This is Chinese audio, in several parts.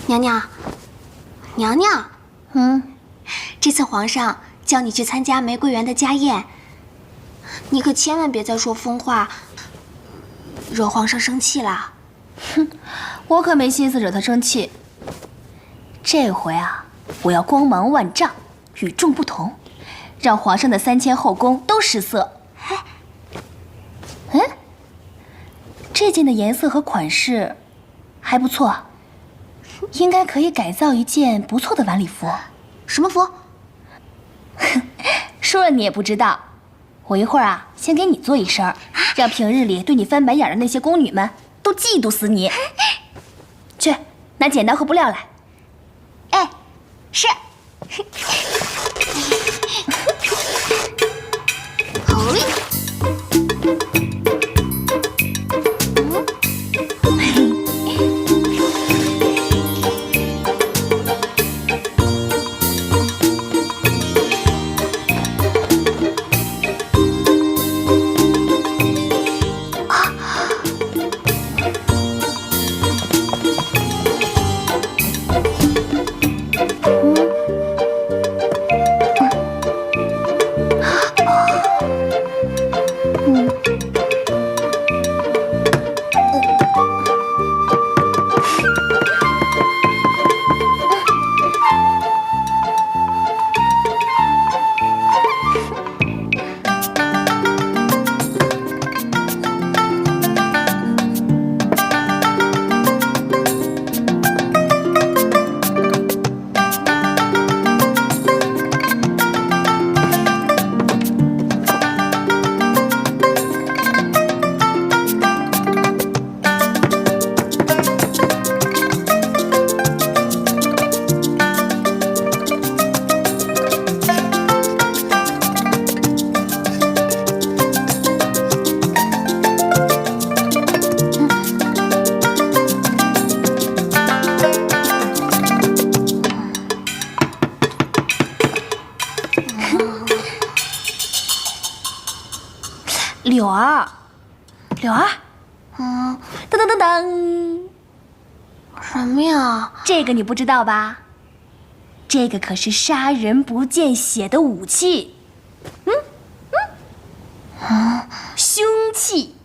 娘娘，娘娘，这次皇上叫你去参加玫瑰园的家宴，你可千万别再说疯话，惹皇上生气了。哼，我可没心思惹他生气。这回啊，我要光芒万丈，与众不同，让皇上的3000后宫都失色。这件的颜色和款式还不错，应该可以改造一件不错的晚礼服。什么服？说了你也不知道。我一会儿啊，先给你做一身，让平日里对你翻白眼的那些宫女们都嫉妒死你。去，拿剪刀和布料来。哎，是。好嘞。柳儿，柳儿，噔噔噔噔，什么呀？这个你不知道吧？这个可是杀人不见血的武器，凶器。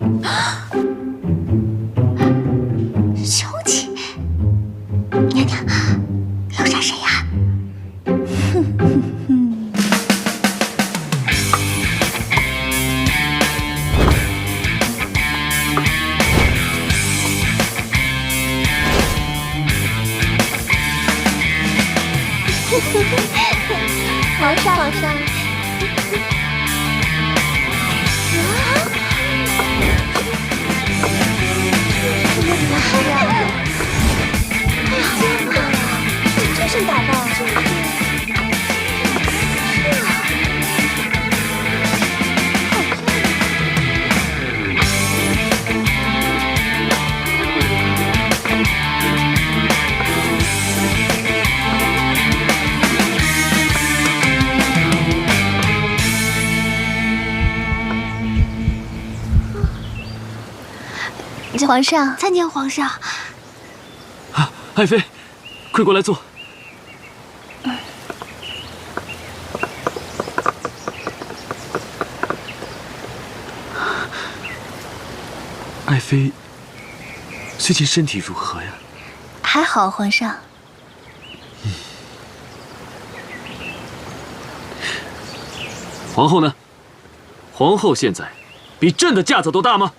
凶器？娘娘，要杀谁呀？皇上，皇上。这身打扮，皇上，参见皇上。啊，爱妃，快过来坐。爱妃最近身体如何呀？还好，皇上。皇后呢？皇后现在比朕的架子都大吗？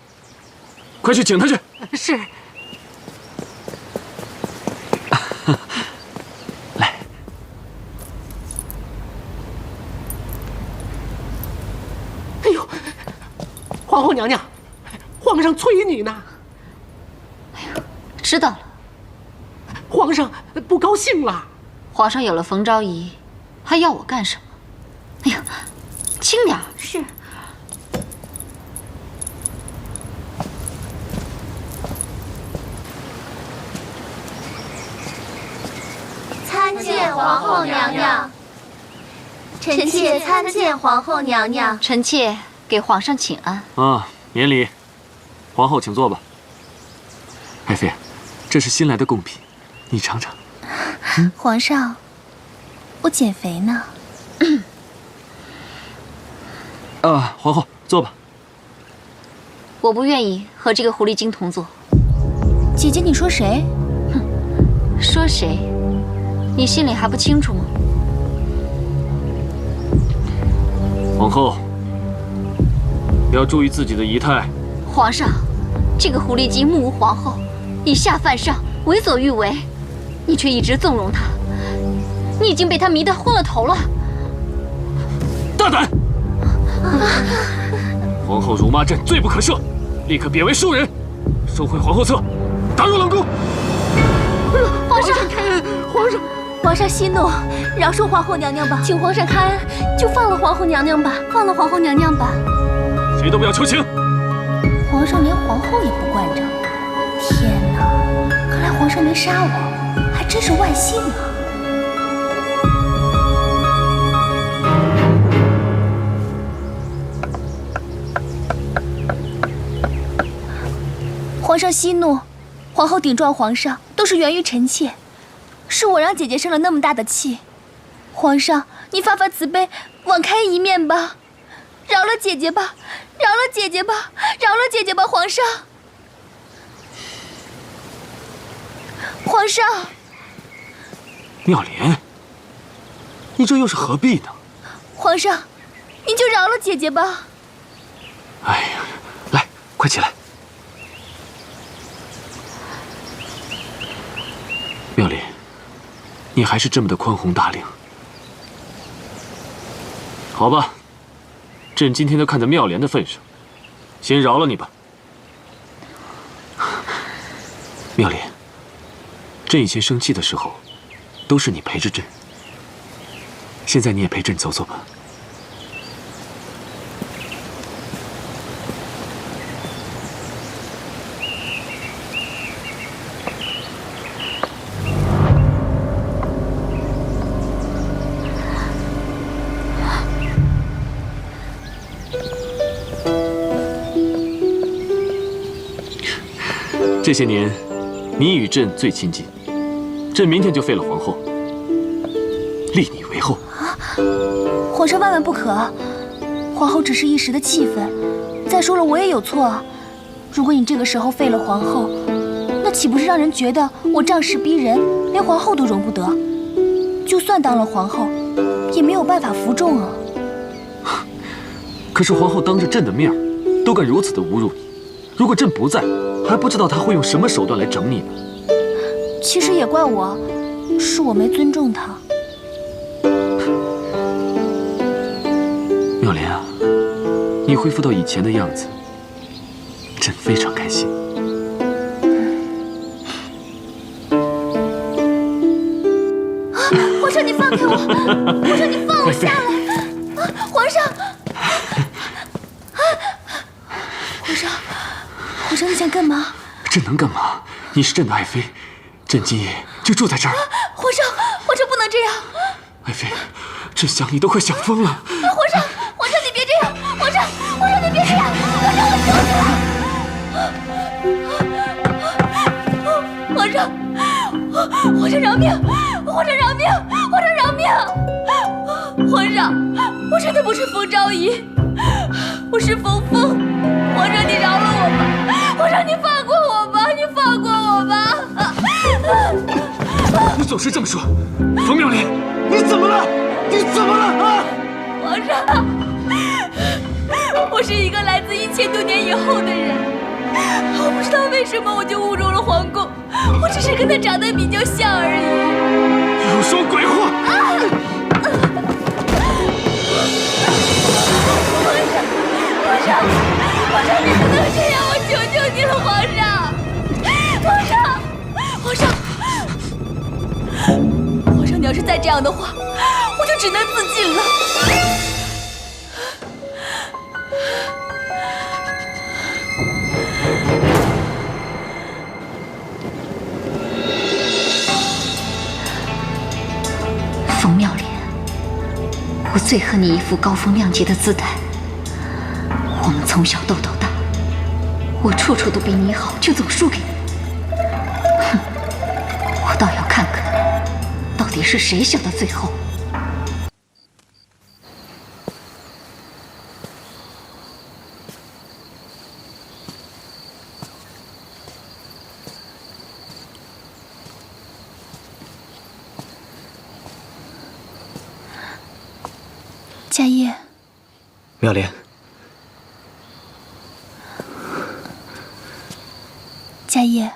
快去请她去。是。来。哎呦，皇后娘娘，皇上催你呢。哎呦，知道了。皇上不高兴了。皇上有了冯昭仪，还要我干什么？哎呀，轻点儿。是。参见皇后娘娘。臣妾参见皇后娘娘。臣妾给皇上请安。啊，免礼。皇后请坐吧。爱妃，这是新来的贡品，你尝尝。皇上，我减肥呢。皇后坐吧。我不愿意和这个狐狸精同坐。姐姐，你说谁？说谁？你心里还不清楚吗？皇后，要注意自己的仪态。皇上，这个狐狸精目无皇后，以下犯上，为所欲为，你却一直纵容他，你已经被他迷得昏了头了。大胆！皇后辱骂朕，罪不可赦，立刻贬为庶人，收回皇后册，打入冷宫。皇上，皇上息怒，饶恕皇后娘娘吧，请皇上开恩，就放了皇后娘娘吧，放了皇后娘娘吧。谁都不要求情。皇上连皇后也不惯着，天哪！看来皇上没杀我，还真是万幸啊！皇上息怒，皇后顶撞皇上都是源于臣妾，是我让姐姐生了那么大的气。皇上，你发发慈悲，网开一面吧，饶了姐姐吧，饶了姐姐吧，饶了姐姐吧，皇上。皇上，妙莲，你这又是何必呢？皇上，您就饶了姐姐吧。哎呀，来，快起来。妙莲，你还是这么的宽宏大量。好吧，朕今天都看在妙莲的份上，先饶了你吧。妙莲，朕以前生气的时候，都是你陪着朕，现在你也陪朕走走吧。这些年，你与朕最亲近，朕明天就废了皇后，立你为后。皇上万万不可，皇后只是一时的气愤。再说了，我也有错啊。如果你这个时候废了皇后，那岂不是让人觉得我仗势逼人，连皇后都容不得？就算当了皇后，也没有办法服众啊。可是皇后当着朕的面都敢如此的侮辱你，如果朕不在，还不知道她会用什么手段来整你呢。其实也怪我，是我没尊重她。妙莲啊，你恢复到以前的样子，朕非常开心。皇上，你放开我！皇上，你放我下来！皇上！皇上，你想干嘛？朕能干嘛？你是朕的爱妃，朕今夜就住在这儿。皇上，不能这样！爱妃，朕想你都快想疯了。皇上，你别这样！皇上，你别这样！皇上，我求求了！皇上饶命！皇上饶命！皇上饶命！皇上，我真的不是冯昭仪，我是冯峰。皇上，你饶了我吧！皇上，你放过我吧！你放过我吧！你总是这么说，冯妙莲，你怎么了？你怎么了啊？皇上，我是一个来自1000多年以后的人，我不知道为什么我就误入了皇宫，我只是跟他长得比较像而已。又说鬼话！皇上，你不能这样，我求求你了，皇上！皇上，你要是再这样的话，我就只能自尽了。冯妙莲，我最恨你一副高风亮节的姿态。我们从小斗到大，我处处都比你好，却总输给你。哼，我倒要看看底是谁想到最后？家业，妙莲，家业，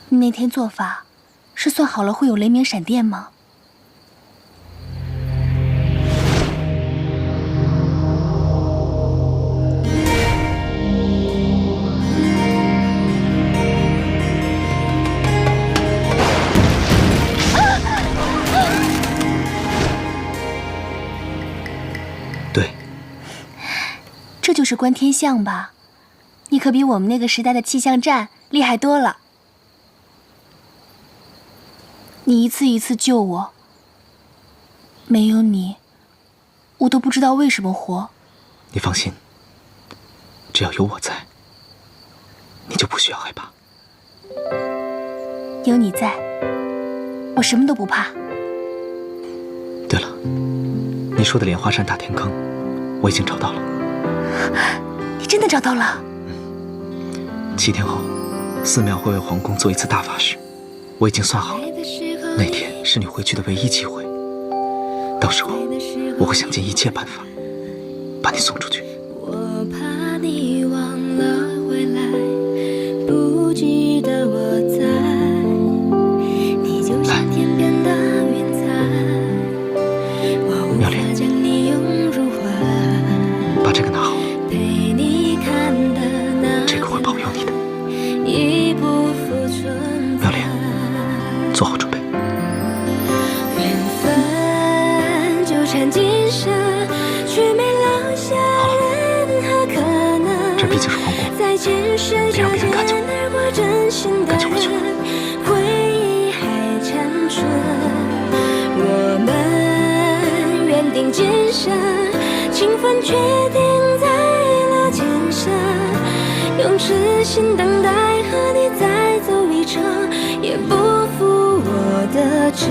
你那天做法是算好了会有雷鸣闪电吗？对，这就是观天象吧？你可比我们那个时代的气象站厉害多了。你一次一次救我，没有你，我都不知道为什么活。你放心，只要有我在，你就不需要害怕。有你在，我什么都不怕。对了，你说的莲花山大天坑，我已经找到了。你真的找到了7天后，寺庙会为皇宫做一次大法事，我已经算好了，那天是你回去的唯一机会。到时候，我会想尽一切办法把你送出去。我怕你忘了回来，不记得我在，你就像天边的云彩，我无法将你拥入怀。把这个拿好，陪你看的那这个会保佑你的。已不复存在。妙莲，做好准备。缘分纠缠今生，却没留下任何可能。这毕竟是皇宫，在前世别让别人赶走。而过真心的赶紧回去吧。人，回忆还残存。我们缘定今生，情分决定在了今生。用痴心等待和你再走一程，也不负我的真。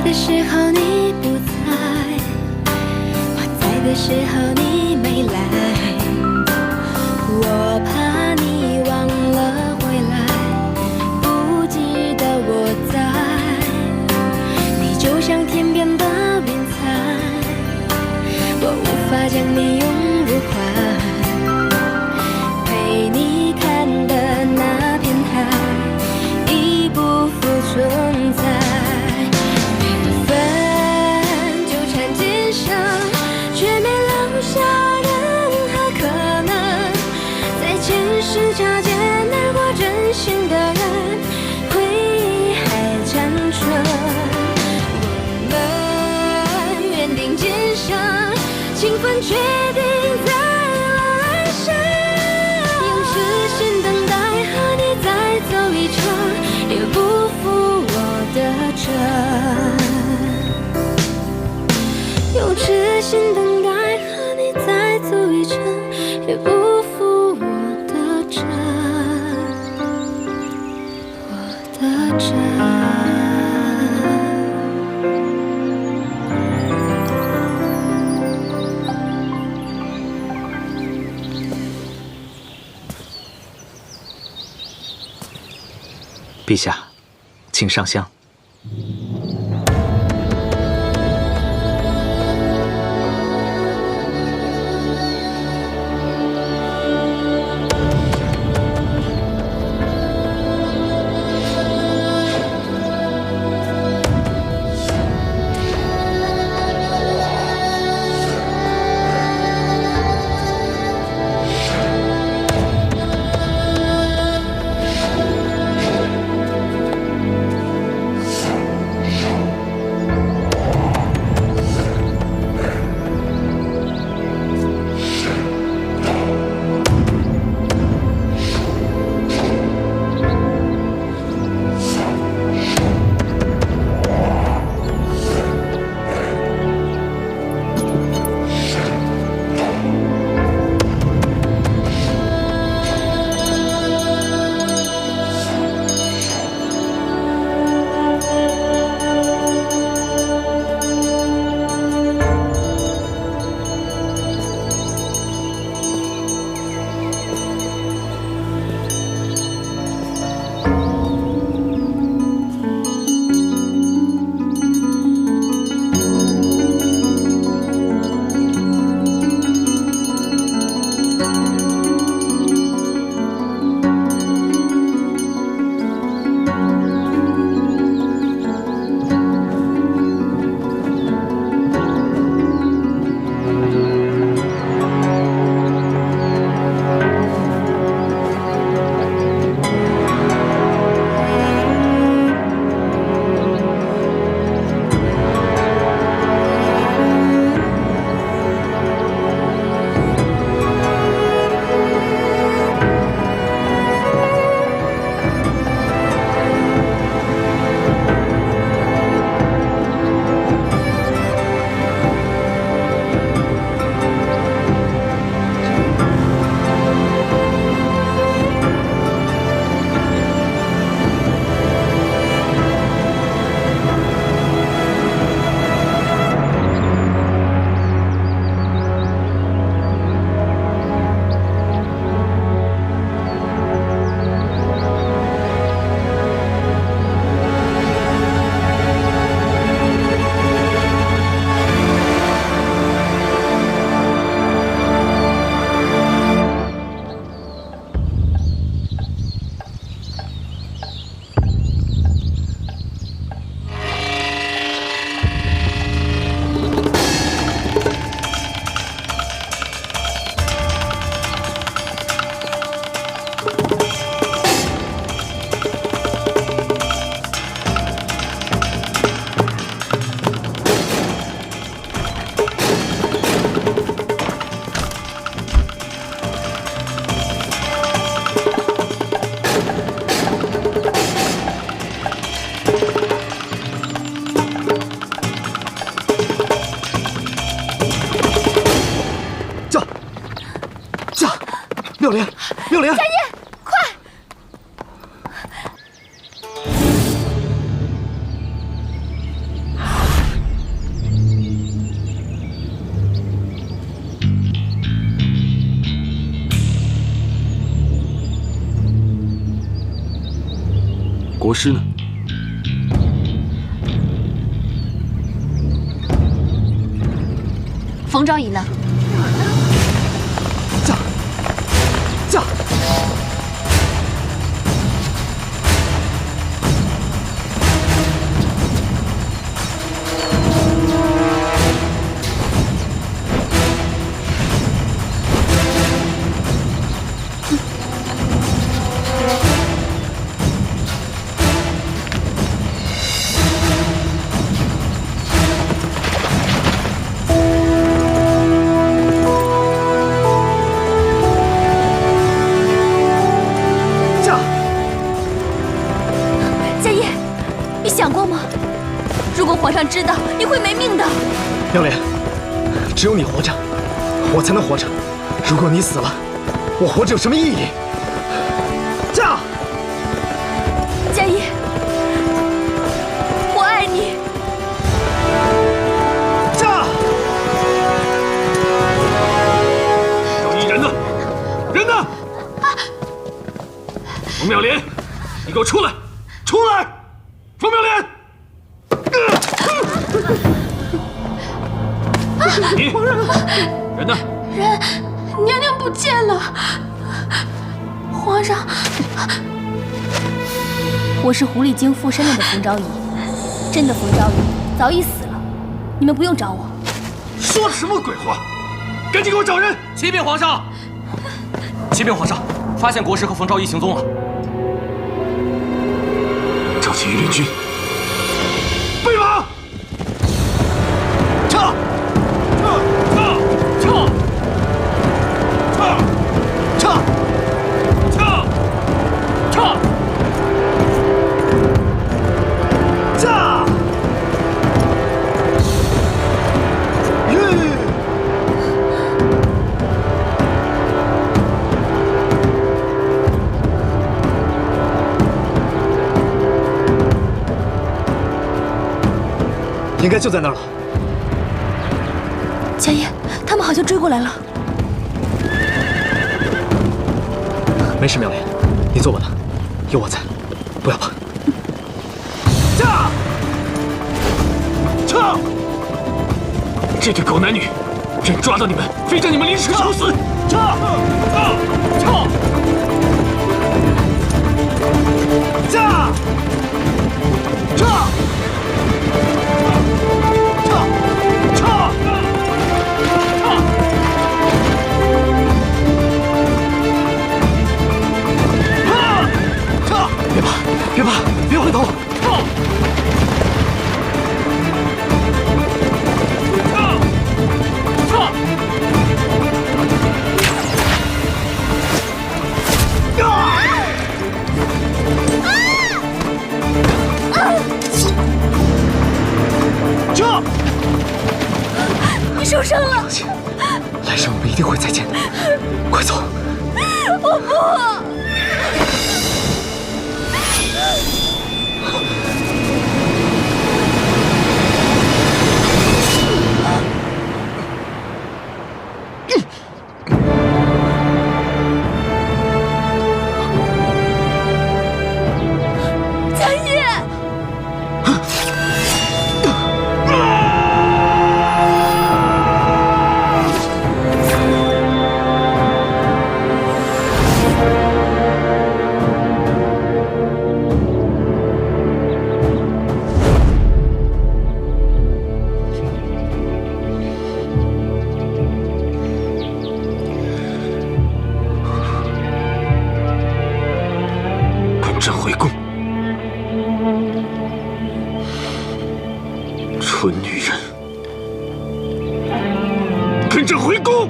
的时候你不在，我在的时候你没来，我怕你忘了回来，不记得我在，你就像天边的云彩，我无法将你拥入怀，陪你看的那片海，已不复存在。是擦肩而过真心的人，回忆还残存。我们缘定今生，情分决定在了来生。用痴心等待和你再走一程，也不负我的真。用痴心等待和你再走一程，也不负我的真。陛下，请上香。妙莲，妙莲！佳叶，快！国师呢？冯昭仪呢？驾！驾！皇上知道你会没命的。妙莲，只有你活着，我才能活着。如果你死了，我活着有什么意义？驾！佳音，我爱你。驾！赵一人呢？人呢？冯妙莲，你给我出来！出来！冯妙莲！你人呢？人，娘娘不见了。皇上，我是狐狸精附身了的冯昭仪，真的冯昭仪早已死了，你们不用找我。说的什么鬼话！赶紧给我找人！启禀皇上！启禀皇上，发现国师和冯昭仪行踪了。召集御林军，备马！撤！应该就在那儿了。佳音，他们好像追过来了。没事，妙莲，你坐稳了，有我在，不要怕。驾！撤！这对狗男女，朕抓到你们，非将你们凌迟处死！撤！撤！驾！撤！别怕，别回头！你受伤了。放心，来生我们一定会再见的。快走！我不。蠢女人，跟朕回宫！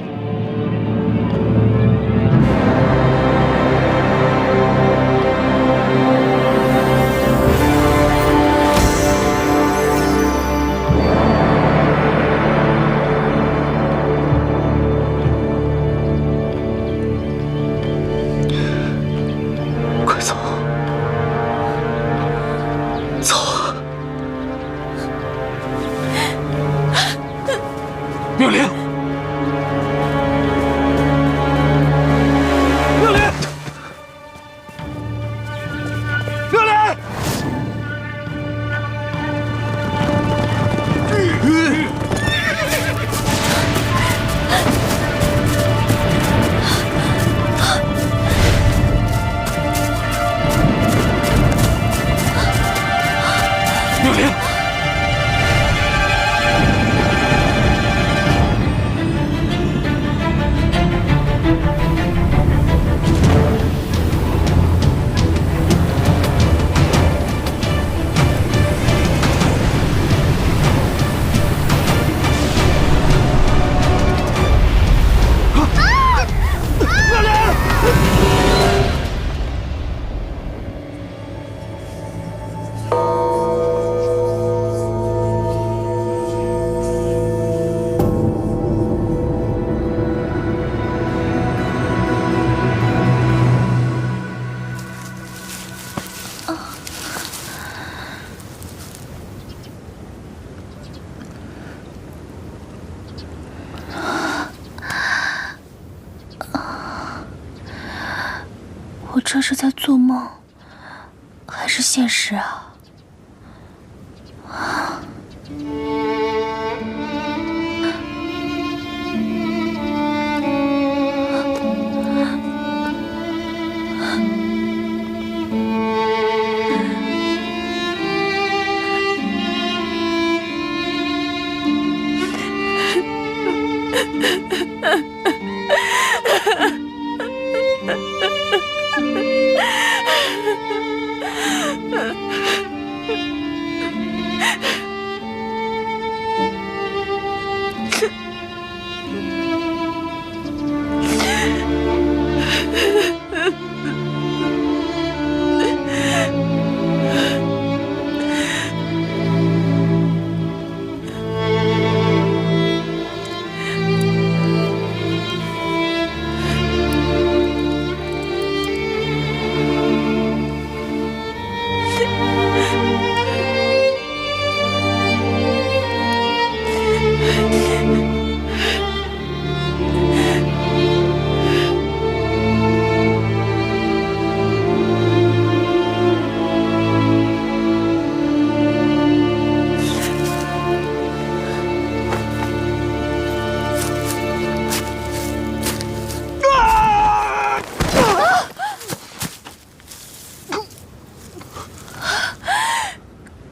妙莲，妙莲，妙莲！妙莲！我这是在做梦，还是现实啊？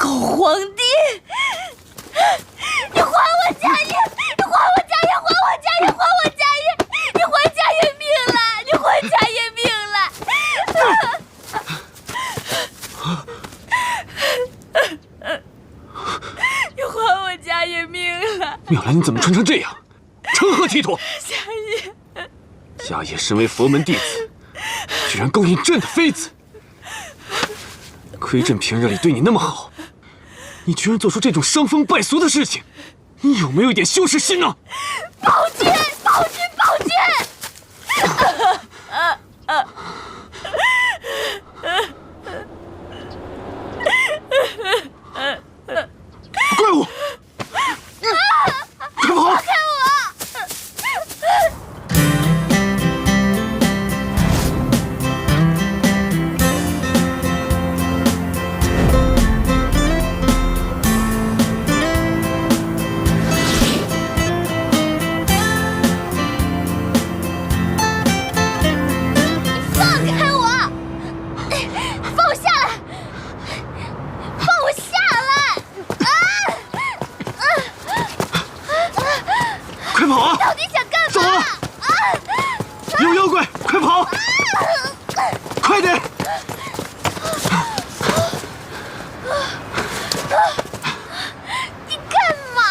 皇帝，你还我家业！你还我家业！还我家业！还我家业！你还家业命了！你还家业命了！你还我家业命了！妙兰，你怎么穿成这样？成何体统？家业，家业身为佛门弟子，居然勾引朕的妃子，亏朕平日里对你那么好。你居然做出这种伤风败俗的事情，你有没有一点羞耻心呢？宝剑，宝剑，宝剑！怪我！快跑！放开我！快跑啊！到底想干嘛？走啊！有妖怪，快跑！快点！你干嘛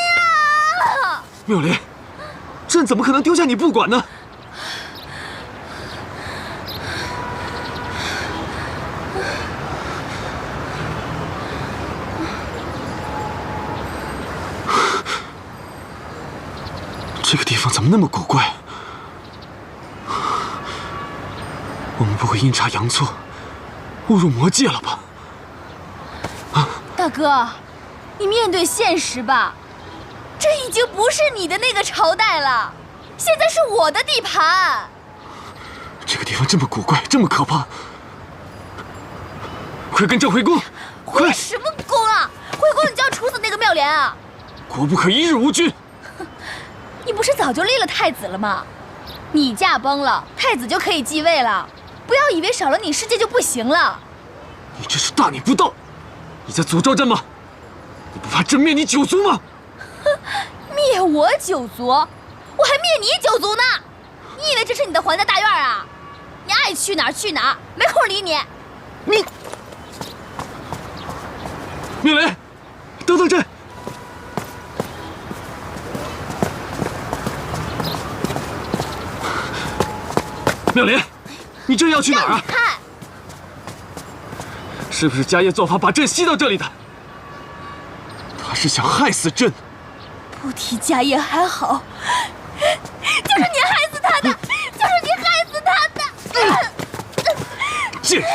呀？妙莲，朕怎么可能丢下你不管呢？这个地方怎么那么古怪？我们不会阴差阳错误入魔界了吧？大哥，你面对现实吧，这已经不是你的那个朝代了，现在是我的地盘。这个地方这么古怪，这么可怕，快跟朕回宫！回什么宫啊？回宫你就要处死那个妙莲啊！国不可一日无君。你不是早就立了太子了吗？你驾崩了，太子就可以继位了。不要以为少了你世界就不行了。你这是大逆不道！你在诅咒朕吗？你不怕朕灭你九族吗？灭我九族？我还灭你九族呢！你以为这是你的皇家大院啊？你爱去哪儿去哪儿，没空理你。你，妙莲，等等朕！妙莲，你这要去哪儿啊？让你看，是不是家业做法把朕吸到这里的？他是想害死朕。不提家业还好，就是你害死他的，就是你害死他的！贱人，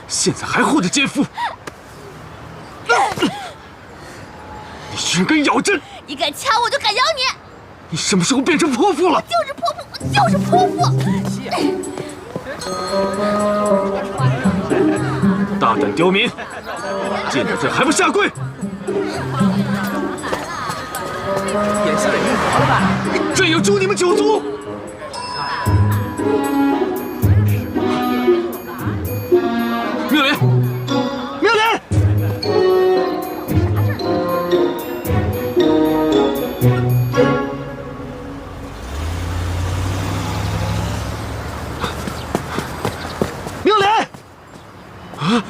现在还护着奸夫！你居然敢咬朕！你敢掐我就敢咬你！你什么时候变成泼妇了？就是泼妇，就是泼妇！大胆刁民，见到朕还不下跪！眼下也晕活了吧？朕要诛你们九族！妙莲，妙莲！妙莲！啊！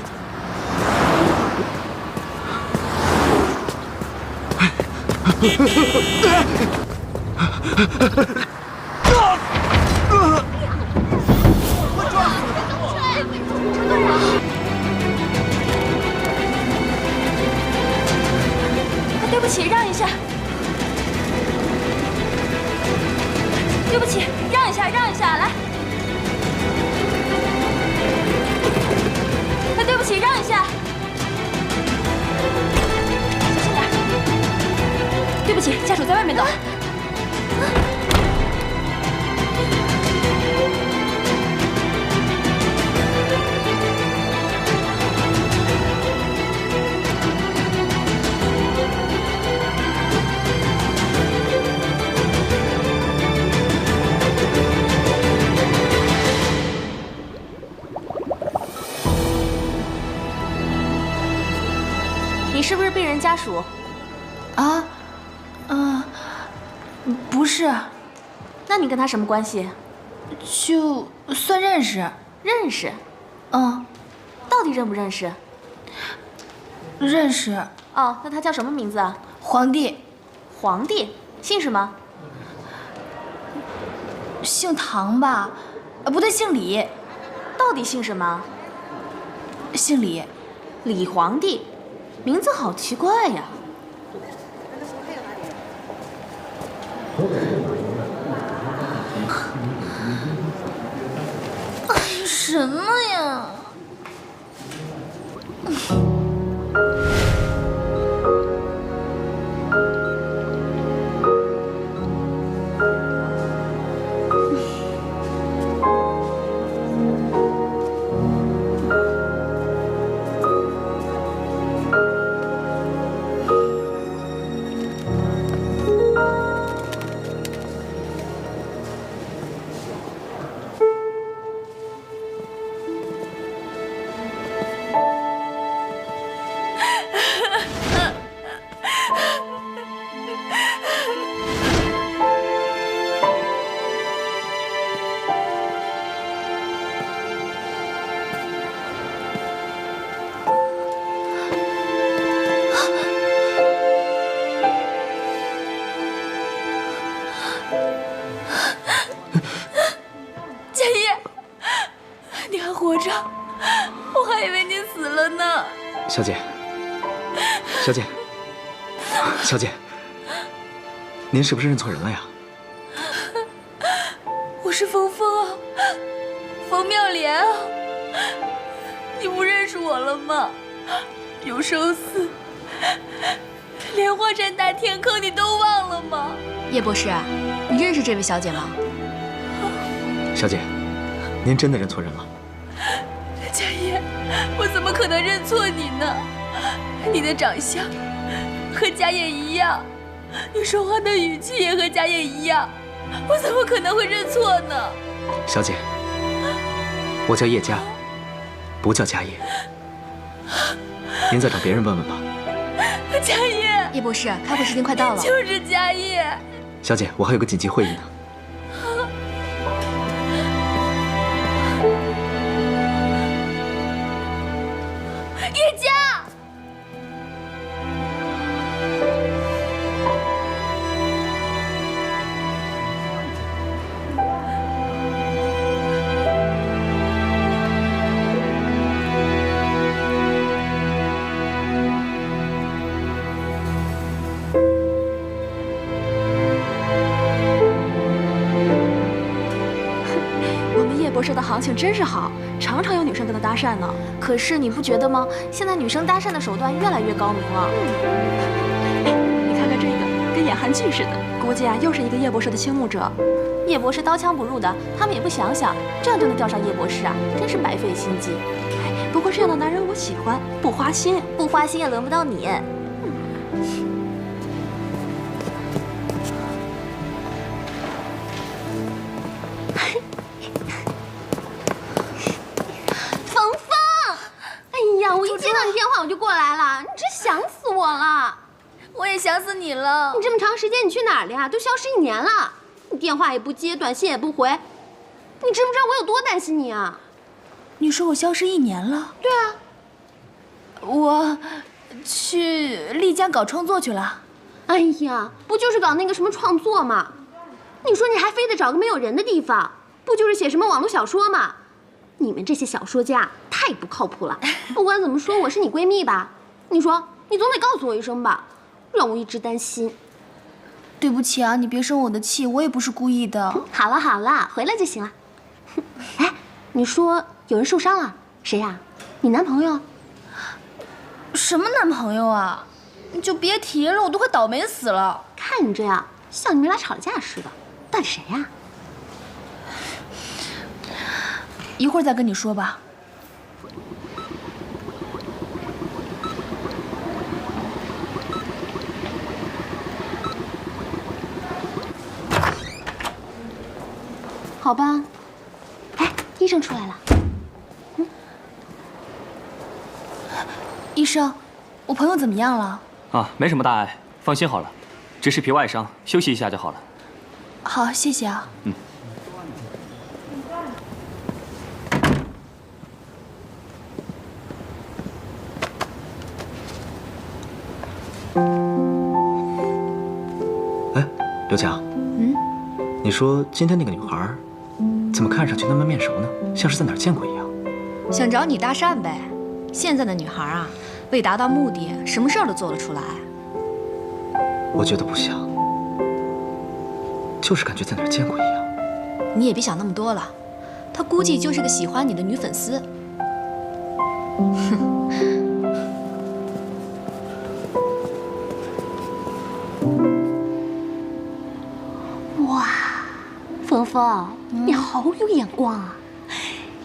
对不起，让一下。对不起，让一下，让一下，来。对不起，让一下。小心点。对不起，家属在外面等。你是不是病人家属？啊，不是，那你跟他什么关系？就算认识。认识？嗯，到底认不认识？认识。哦，那他叫什么名字啊？皇帝。皇帝，姓什么？姓唐吧？不对，姓李。到底姓什么？姓李。李皇帝，名字好奇怪呀。什么呀？佳叶，你还活着，我还以为你死了呢。小姐，小姐，小姐，您是不是认错人了呀？我是冯峰啊，冯妙莲啊，你不认识我了吗？有生死，连华山大天坑你都忘了吗？叶博士，你认识这位小姐吗？小姐，您真的认错人了。家业，我怎么可能认错你呢？你的长相和家业一样，你说话的语气也和家业一样，我怎么可能会认错呢？小姐，我叫叶家，不叫家业。您再找别人问问吧。家业，叶博士，开会时间快到了。就是家业。小姐，我还有个紧急会议呢。叶家。博士的行情真是好，常常有女生跟他搭讪呢。可是你不觉得吗？现在女生搭讪的手段越来越高明了。你看看这个，跟演韩剧似的，估计啊又是一个叶博士的倾慕者。叶博士刀枪不入的，他们也不想想，这样就能钓上叶博士啊，真是白费心机。不过这样的男人我喜欢，不花心，不花心也轮不到你。我一接到你电话我就过来了，你真想死我了。我也想死你了。你这么长时间你去哪儿了呀？都消失1年了，你电话也不接，短信也不回，你知不知道我有多担心你啊？你说我消失1年了？对啊，我去丽江搞创作去了。哎呀，不就是搞那个什么创作吗？你说你还非得找个没有人的地方，不就是写什么网络小说吗？你们这些小说家太不靠谱了。不管怎么说，我是你闺蜜吧？你说，你总得告诉我一声吧，让我一直担心。对不起啊，你别生我的气，我也不是故意的。好了好了，回来就行了。哎，你说有人受伤了，谁呀？你男朋友？什么男朋友啊？你就别提了，我都快倒霉死了。看你这样，像你们俩吵架似的。到底谁呀？一会儿再跟你说吧。好吧。哎，医生出来了。医生，我朋友怎么样了？啊，没什么大碍，放心好了，只是皮外伤，休息一下就好了。好，谢谢啊。嗯。哎，刘强，你说今天那个女孩怎么看上去那么面熟呢？像是在哪儿见过一样。想找你搭讪呗。现在的女孩啊，为达到目的，什么事儿都做得出来。我觉得不像，就是感觉在哪儿见过一样。你也别想那么多了，她估计就是个喜欢你的女粉丝。哇，峰峰，你好有眼光啊！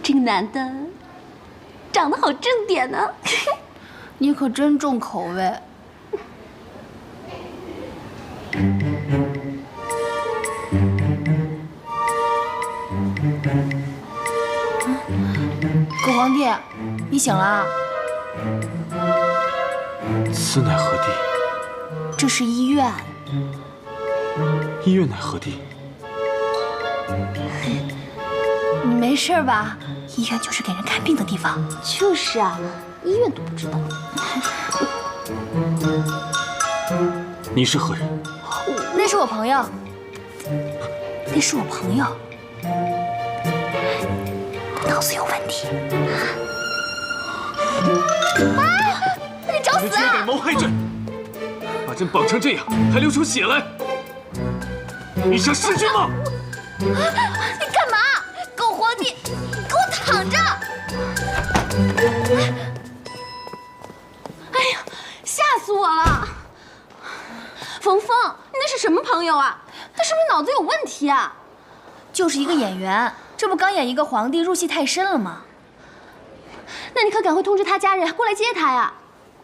这个男的长得好正点呢。你可真重口味。狗皇帝，你醒了啊？此乃何地？这是医院。医院乃何地？你没事吧？医院就是给人看病的地方。就是啊，医院都不知道。你是何人？那是我朋友。那是我朋友。脑子有问题。啊！你找死啊！你居然敢谋害朕，把朕绑成这样，还流出血来，你想弑君吗？你干嘛？狗皇帝，你给我躺着！哎呀，吓死我了！冯峰，你那是什么朋友啊？他是不是脑子有问题啊？就是一个演员，这不刚演一个皇帝，入戏太深了吗？那你可赶快通知他家人过来接他呀！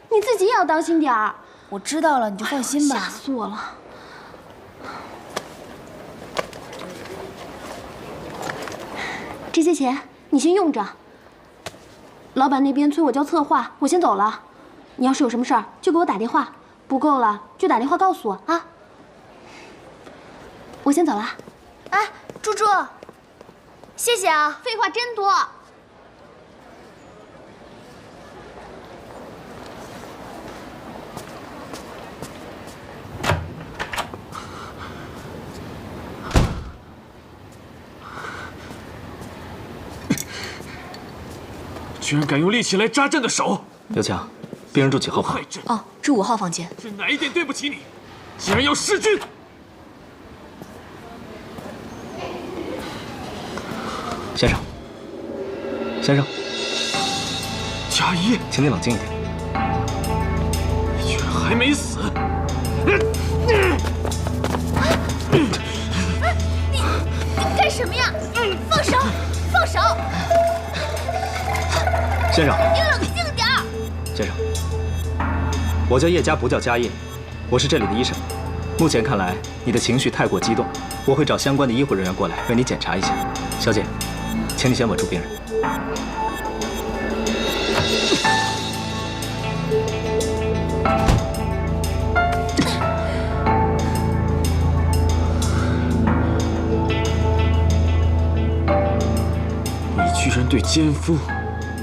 你自己也要当心点儿。我知道了，你就放心吧。吓死我了！这些钱你先用着。老板那边催我交策划，我先走了。你要是有什么事儿，就给我打电话。不够了就打电话告诉我啊。我先走了。哎，猪猪，谢谢啊！废话真多。居然敢用利器来扎朕的手！刘强，病人住几号房？哦，住5号房间。是哪一点对不起你？竟然要弑君！先生，先生，佳叶，请你冷静一点。你居然还没死！你干什么呀？放手！放手！先生，你冷静点儿。先生，我叫叶家，不叫家业，我是这里的医生。目前看来，你的情绪太过激动，我会找相关的医护人员过来为你检查一下。小姐，请你先稳住病人。你居然对奸夫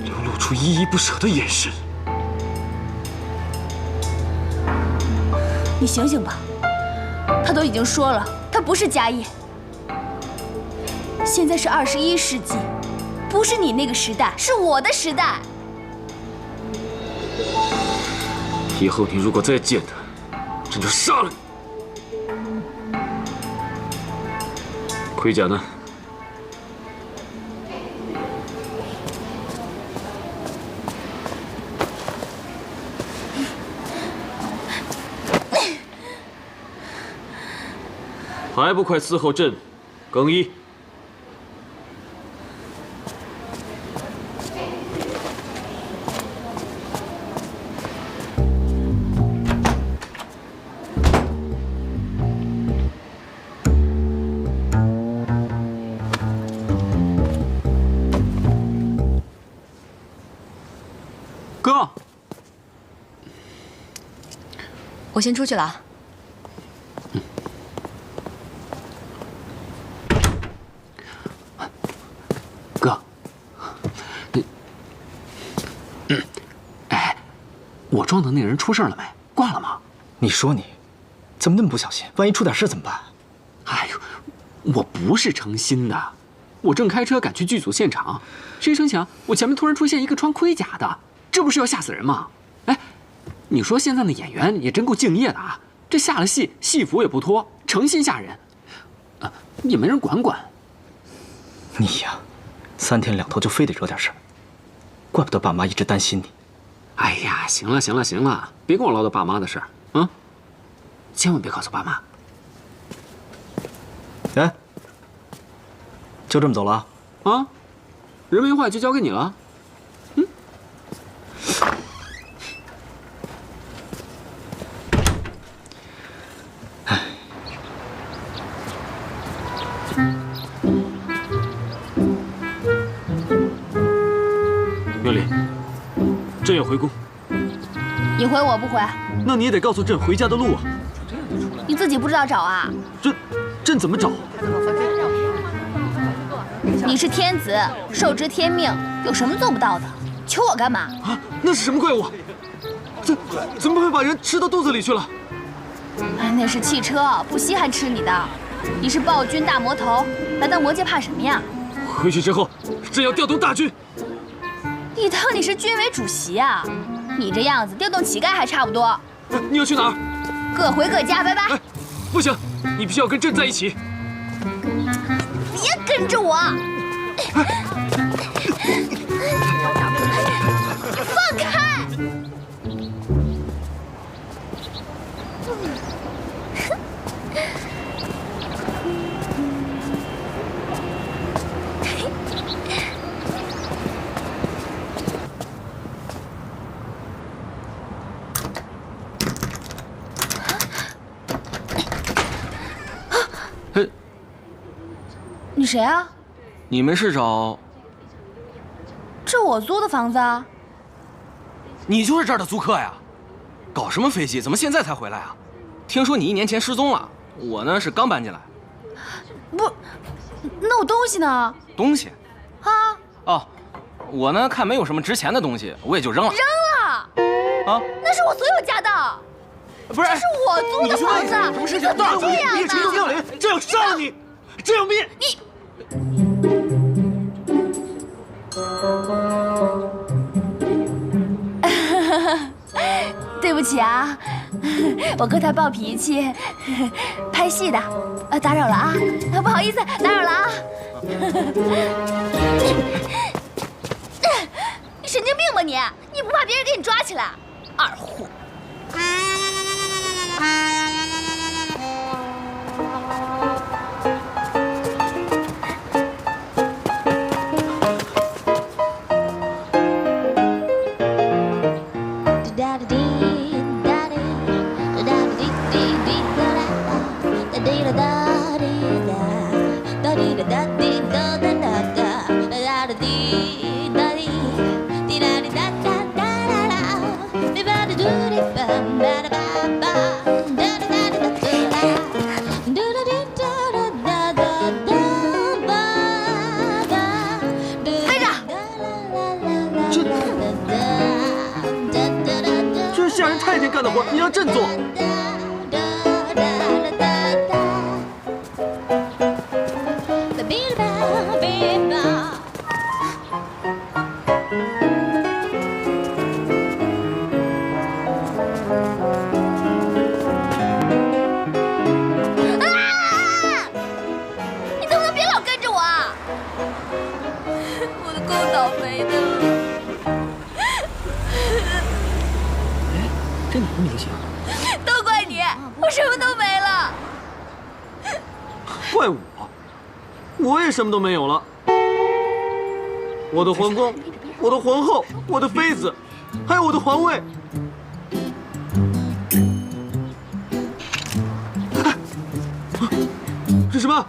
流露出依依不舍的眼神！你醒醒吧，他都已经说了，他不是家业。现在是21世纪，不是你那个时代，是我的时代。以后你如果再见他，朕就杀了你。盔甲呢？还不快伺候朕更衣！哥，我先出去了啊。哥，哎，我撞的那个人出事了没？挂了吗？你说你，怎么那么不小心？万一出点事怎么办？哎呦，我不是诚心的，我正开车赶去剧组现场，谁成想我前面突然出现一个穿盔甲的，这不是要吓死人吗？哎，你说现在的演员也真够敬业的啊，这下了戏戏服也不脱，诚心吓人，也没人管管。你呀，3天2头就非得惹点事儿，怪不得爸妈一直担心你。哎呀，行了行了行了，别跟我唠叨爸妈的事儿啊，千万别告诉爸妈。哎，就这么走了？啊，人没坏就交给你了。嗯。哎。妙丽，朕要回宫。你回我不回？那你也得告诉朕回家的路啊！你自己不知道找啊？朕怎么找？你是天子，受之天命，有什么做不到的？求我干嘛？啊，那是什么怪物？怎么会把人吃到肚子里去了？哎，那是汽车，不稀罕吃你的。你是暴君大魔头，来到魔界怕什么呀？回去之后，朕要调动大军。你当你是军委主席啊？你这样子调动乞丐还差不多。你要去哪儿？各回各家，拜拜。哎，不行，你必须要跟朕在一起。别跟着我！放开！你谁啊？你们是找……这我租的房子啊。你就是这儿的租客呀？搞什么飞机？怎么现在才回来啊？听说你1年前失踪了，我呢是刚搬进来。不，那我东西呢？东西？啊？哦，我呢看没有什么值钱的东西，我也就扔了。扔了？啊？那是我所有家的。不是，这是我租的房子，什么事情？你怎么这样呢？你也冲动要脸，这样杀了你，这样灭你。对不起啊，我哥他暴脾气，拍戏的，打扰了啊，不好意思，打扰了啊。你神经病吧你？你不怕别人给你抓起来？二货。这是下人太监干的活，你让朕做。这哪么明显？都怪你，我什么都没了。怪我，我也什么都没有了。我的皇宫，我的皇后，我的妃子，还有我的皇位。是什么？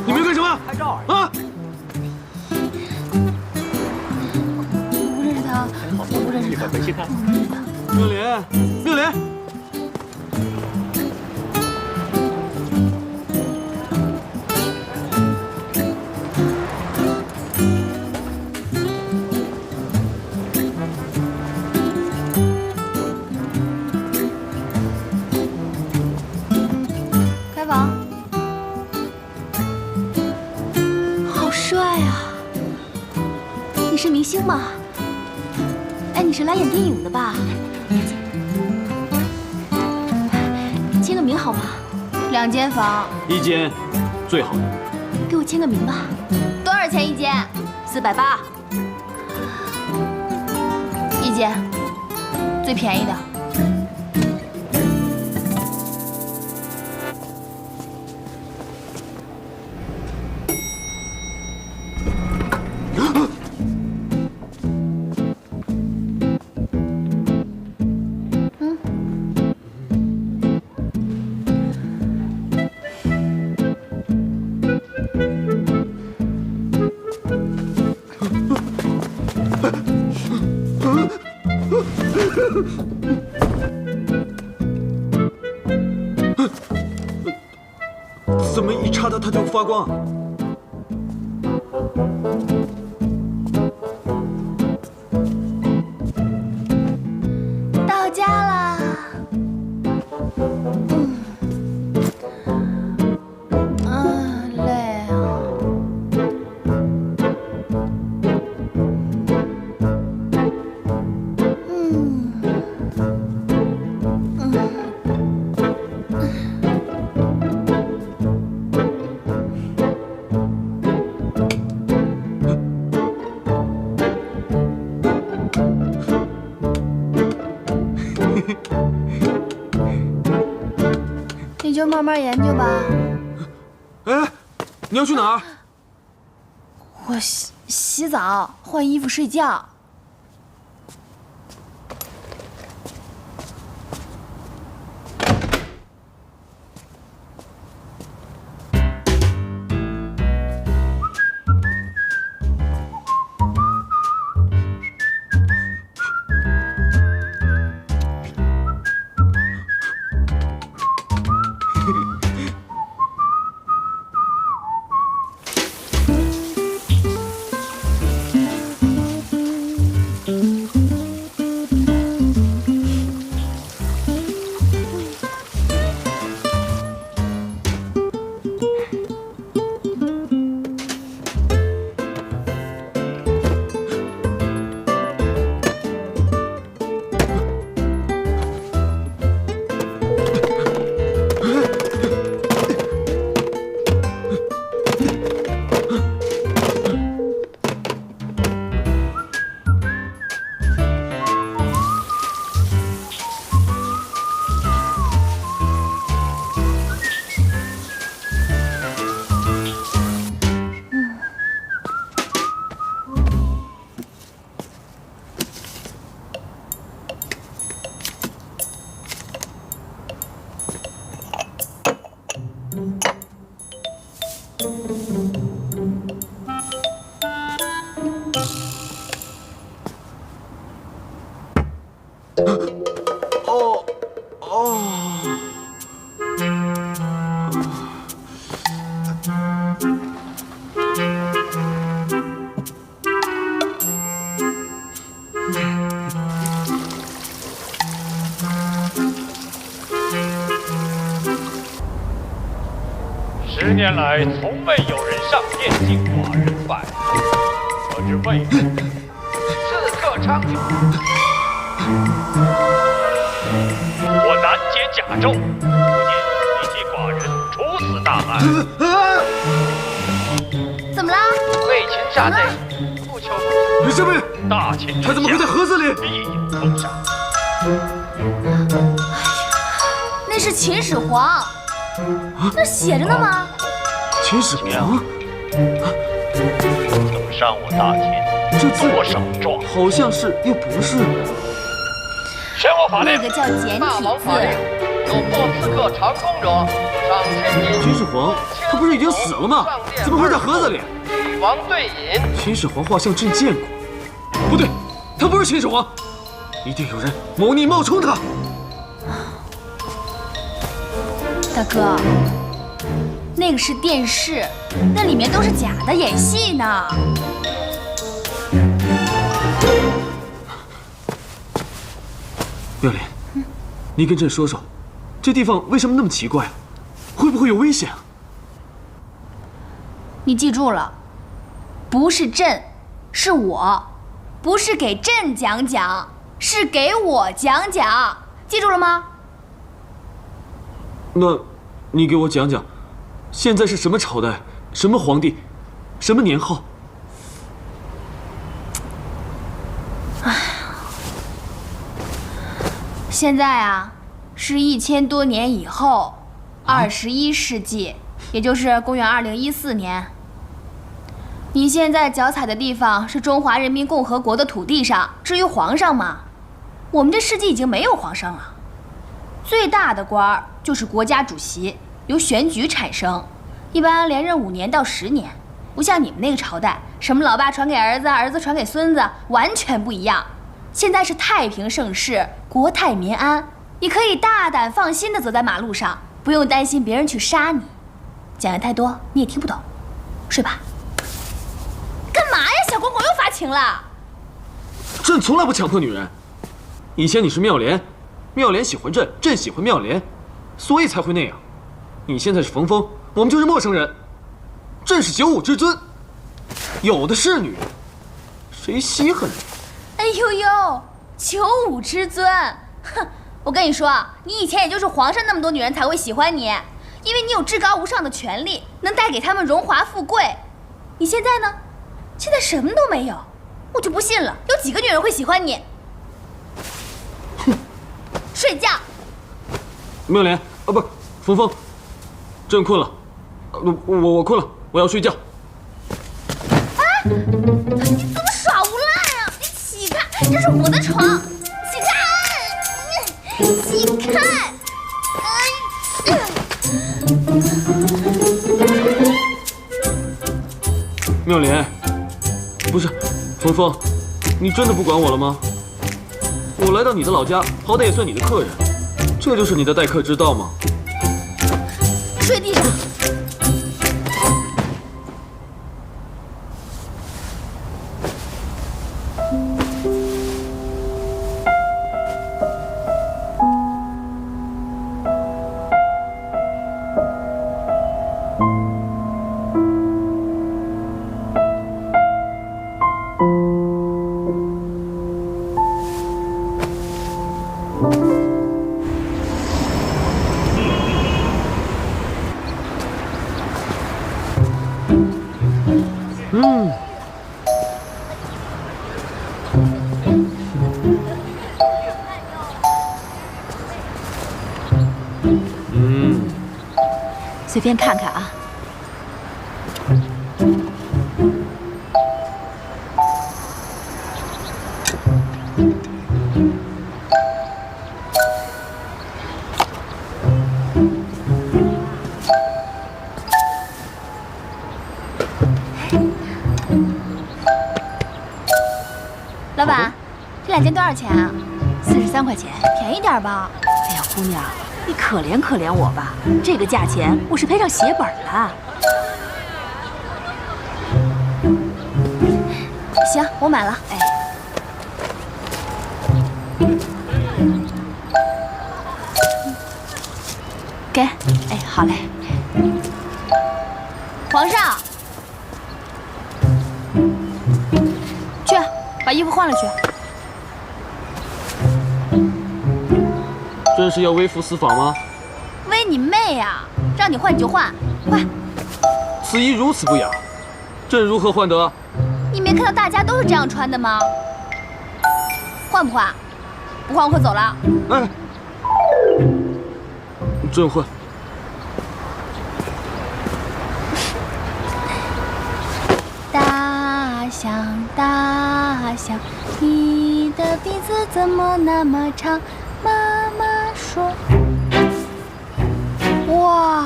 你们干什么？拍照啊！我不认识他，我不认识他。回去看。妙莲，妙莲。开房。好帅啊！你是明星吗？哎，你是来演电影的吧？签个名好吗？2间房，1间，最好的。给我签个名吧。多少钱1间？480。1间，最便宜的。怎么一插它就发光？到家啦！累啊。你就慢慢研究吧。哎，你要去哪儿？我洗澡、换衣服、睡觉。10年来，从未有人上殿进寡人拜，可知为何？刺客猖獗，我难解甲胄，不仅提起寡人，处死大案。怎么了？为秦杀贼，不求李师妹，大秦之他怎么会在盒子里？必有封赏。那是秦始皇，那写着呢吗？秦始皇，曾伤我大秦这字多少状？好像是又不是。宣我法令，那个叫简体字。有破刺客长空者，上千金。秦始皇，他不是已经死了吗？怎么会在盒子里？与王对饮。秦始皇画像朕见过，不对，他不是秦始皇，一定有人谋逆冒充他。大哥，那个是电视，那里面都是假的，演戏呢。妙莲，你跟朕说说，这地方为什么那么奇怪啊？会不会有危险啊？你记住了，不是朕，是我，不是给朕讲讲，是给我讲讲，记住了吗？那，你给我讲讲，现在是什么朝代，什么皇帝，什么年号？现在啊，是1000多年以后，21世纪，也就是公元2014年。你现在脚踩的地方是中华人民共和国的土地上，至于皇上嘛，我们这世纪已经没有皇上了。最大的官儿就是国家主席，由选举产生，一般连任5年到10年，不像你们那个朝代，什么老爸传给儿子，儿子传给孙子，完全不一样。现在是太平盛世，国泰民安，你可以大胆放心地走在马路上，不用担心别人去杀你。讲的太多你也听不懂，睡吧。干嘛呀，小公公又发情了？朕从来不强迫女人。以前你是妙莲，妙莲喜欢朕，朕喜欢妙莲，所以才会那样。你现在是冯峰，我们就是陌生人。朕是95之尊，有的是女人，谁稀罕你？哎呦呦，95之尊，哼！我跟你说，你以前也就是皇上那么多女人才会喜欢你，因为你有至高无上的权利，能带给他们荣华富贵。你现在呢？现在什么都没有，我就不信了，有几个女人会喜欢你？哼！睡觉。妙莲，不是冯峰，朕困了，我困了，我要睡觉。啊！你怎么耍无赖啊？你起开，这是我的床，起开！起开！妙莲，不是，冯峰，你真的不管我了吗？我来到你的老家，好歹也算你的客人，这就是你的待客之道吗？睡地上。随便看看啊。老板，这2件多少钱啊？43块钱，便宜点吧。哎呀，姑娘，你可怜可怜我吧，这个价钱我是赔上血本了。行，我买了。哎，给。哎，好嘞。皇上，去把衣服换了去。这是要微服私访吗？威你妹呀！让你换你就换，快！此衣如此不雅，朕如何换得？你没看到大家都是这样穿的吗？换不换？不换我可走了。哎，朕换。大象，大象，你的鼻子怎么那么长？妈妈说。哇！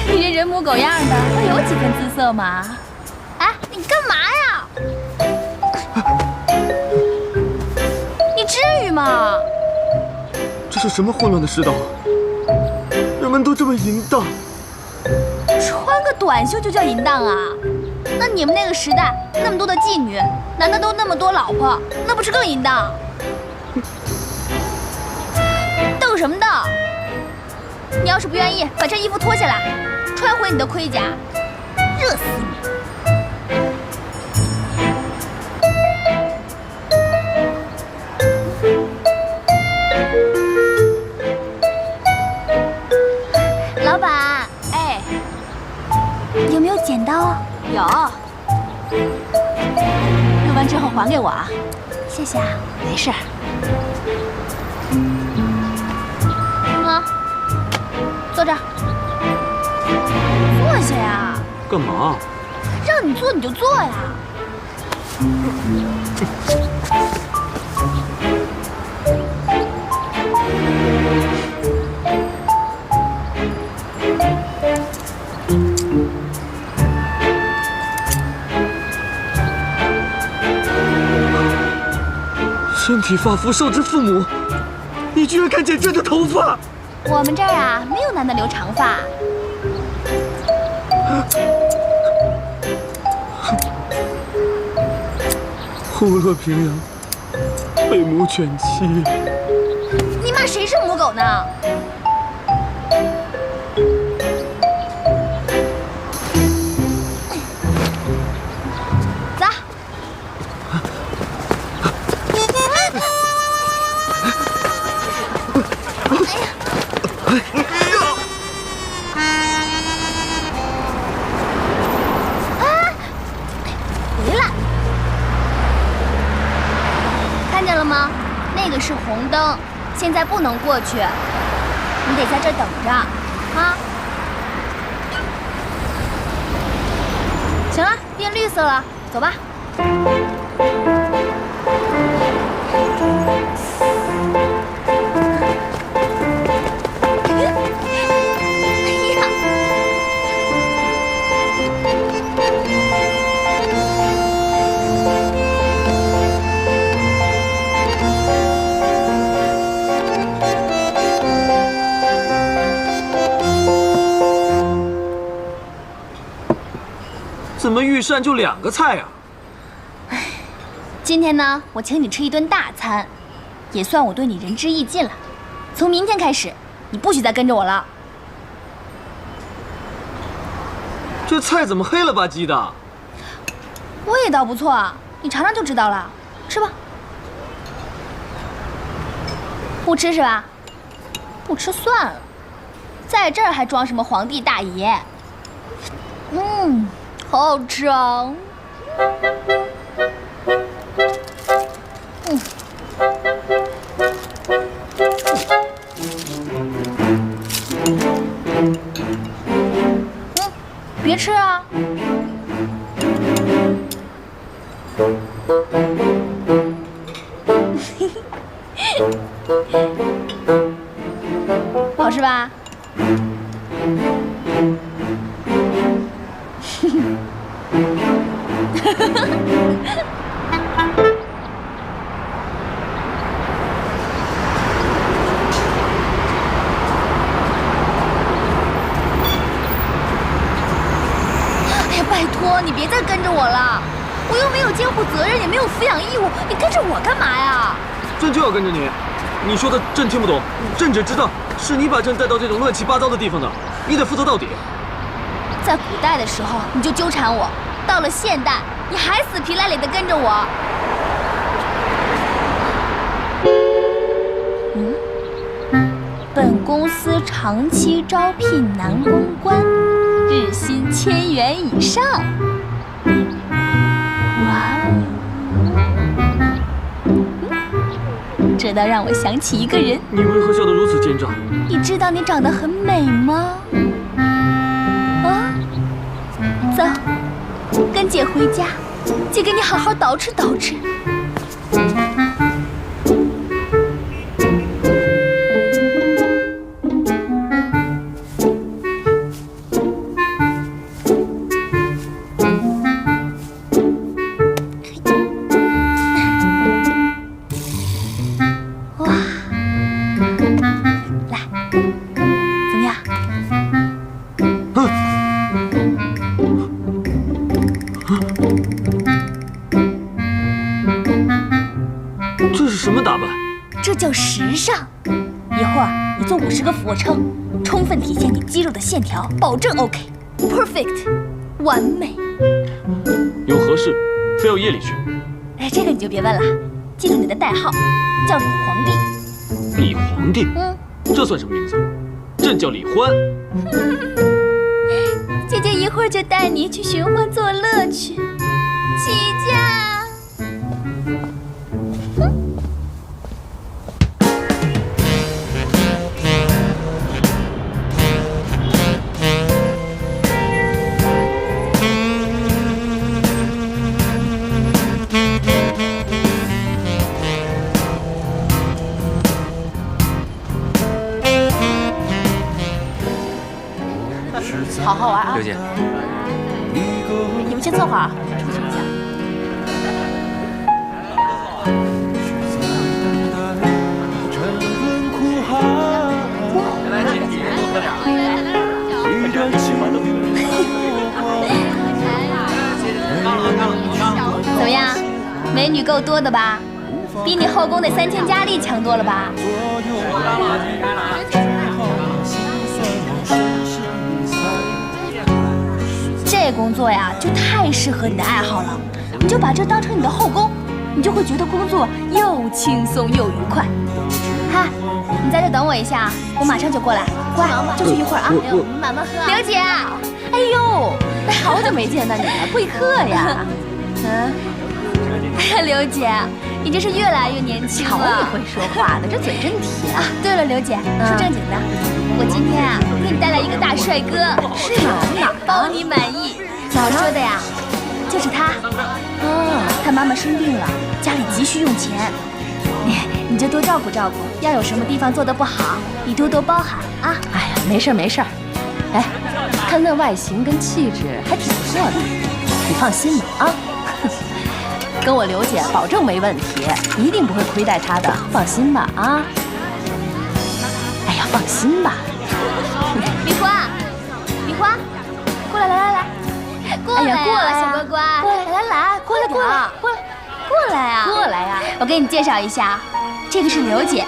你这人模狗样的，会有几分姿色吗？哎，你干嘛呀？你至于吗？这是什么混乱的世道？人们都这么淫荡，穿个短袖就叫淫荡啊？那你们那个时代那么多的妓女，男的都那么多老婆，那不是更淫荡？瞪什么瞪？你要是不愿意，把这衣服脱下来，穿回你的盔甲，热死你！老板，哎，有没有剪刀啊？有。用完之后还给我啊。谢谢啊。没事儿。啊，坐这儿。坐下呀。干嘛？让你坐你就坐呀。身体发肤受之父母，你居然敢剪朕的头发！我们这儿啊，没有男的留长发。虎落平阳，被母犬欺。你骂谁是母狗呢？走。回来，看见了吗？那个是红灯，现在不能过去，你得在这儿等着，啊！行了，变绿色了，走吧。怎么御膳就2个菜呀？今天呢，我请你吃一顿大餐，也算我对你仁至义尽了。从明天开始，你不许再跟着我了。这菜怎么黑了吧唧的？味道不错，你尝尝就知道了。吃吧。不吃是吧？不吃算了，在这儿还装什么皇帝大爷？好好吃啊！别吃啊！好吃吧？哎呀，拜托你别再跟着我了，我又没有监护责任，也没有抚养义务，你跟着我干嘛呀？朕就要跟着你。你说的朕听不懂，朕只知道是你把朕带到这种乱七八糟的地方的，你得负责到底。在古代的时候你就纠缠我，到了现代你还死皮赖脸的跟着我。本公司长期招聘男公关，日薪1000元以上。哇哦！这倒让我想起一个人。你为何笑得如此奸诈？你知道你长得很美吗？啊，走，跟姐回家，姐给你好好捯饬捯饬。这是什么打扮？这叫时尚。一会儿你做50个俯卧撑，充分体现你肌肉的线条，保证 OK，perfect， 完美。有何事非要夜里去？哎，这个你就别问了，记住你的代号，叫李皇帝。李皇帝？这算什么名字？朕叫李欢。姐姐一会儿就带你去寻欢作乐去，起驾。好好玩啊！刘姐，你们先坐会儿啊，出去一下。怎么样，美女够多的吧？比你后宫的3000佳丽强多了吧？这工作呀，就太适合你的爱好了。你就把这当成你的后宫，你就会觉得工作又轻松又愉快。嗨，你在这等我一下，我马上就过来。乖，就去一会儿啊。慢慢喝。刘姐，哎呦，好久没见到你了，贵客呀。哎呀，刘姐，你这是越来越年轻了。瞧你会说话的，这嘴真甜啊！对了，刘姐，说正经的，我今天啊给你带来一个大帅哥，是吗？哪儿？包你满意。我说的呀，就是他。他妈妈生病了，家里急需用钱，你就多照顾照顾。要有什么地方做的不好，你多多包涵啊。哎呀，没事没事。哎，看那外形跟气质还挺不错的，你放心吧啊。跟我刘姐保证没问题，一定不会亏待她的，放心吧啊！哎呀，放心吧。李花，李花，过来，来，过来，过来，小乖乖，来，过来，过来啊，过来呀！我给你介绍一下，这个是刘姐，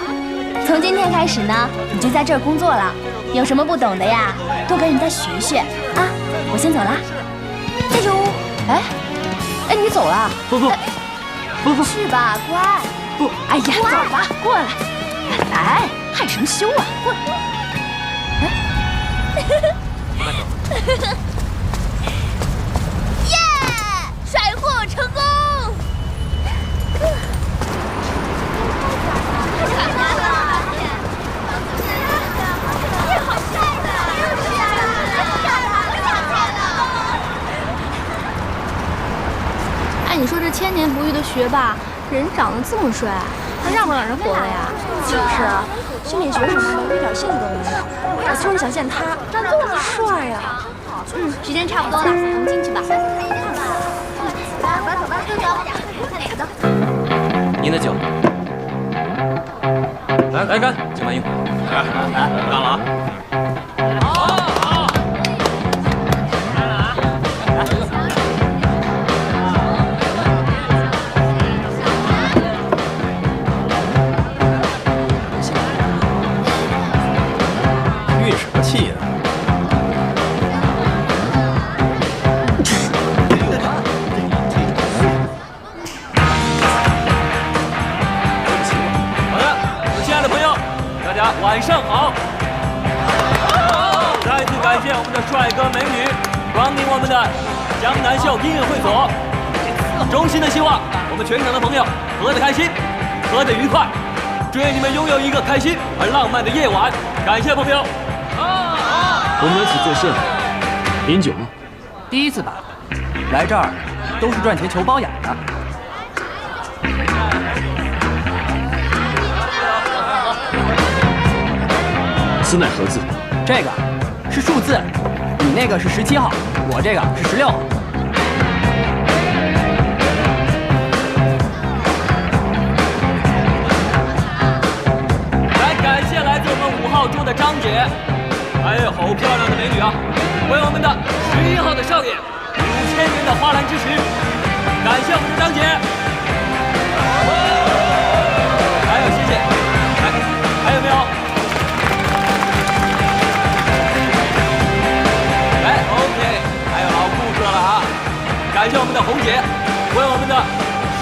从今天开始呢，你就在这儿工作了。有什么不懂的呀，多跟人家学学啊！我先走了，加油！哎，你走了？不，是吧，乖？不，哎呀，走吧，过来，来，害什么羞啊？过来。耶！甩货成功！你说这千年不遇的学霸，人长得这么帅，还让不让人活了呀？就是啊，心理学什么的一点兴趣都没有。我就是想见他，那么帅呀！时间差不多了，我们进去吧。您的酒。来干，请慢用。来，干了啊！运什么气呀？晚上好！再次感谢我们的帅哥美女光临我们的江南秀音乐会所，衷心的希望我们全场的朋友喝得开心，喝得愉快，祝愿你们拥有一个开心而浪漫的夜晚。感谢朋友。我们来此作甚？饮酒吗？第一次吧，来这儿都是赚钱求包养的。此乃何字？这个是数字，你那个是17号，我这个是16号。来感谢来自我们5号桌的张姐，还有好漂亮的美女啊！为我们的11号的少爷5000元的花篮支持，感谢我们的张姐。还有谢谢，还有没有？OK， 还有老顾客了啊！感谢我们的红姐，为我们的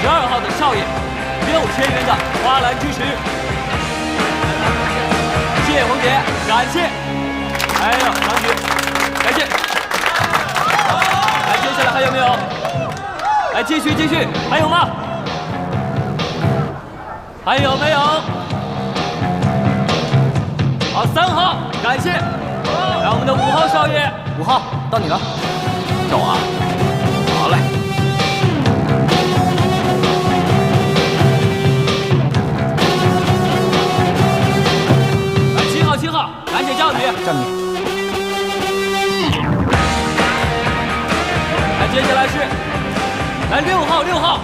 12号的少爷6000元的花篮支持，谢谢红姐，感谢。还有张姐，感谢。来，接下来还有没有？来，继续，还有吗？还有没有？好，3号，感谢。来，我们的5号少爷，5号到你了，走啊！好嘞。来，7号，赶紧叫你，叫你。来，接下来是，来6号。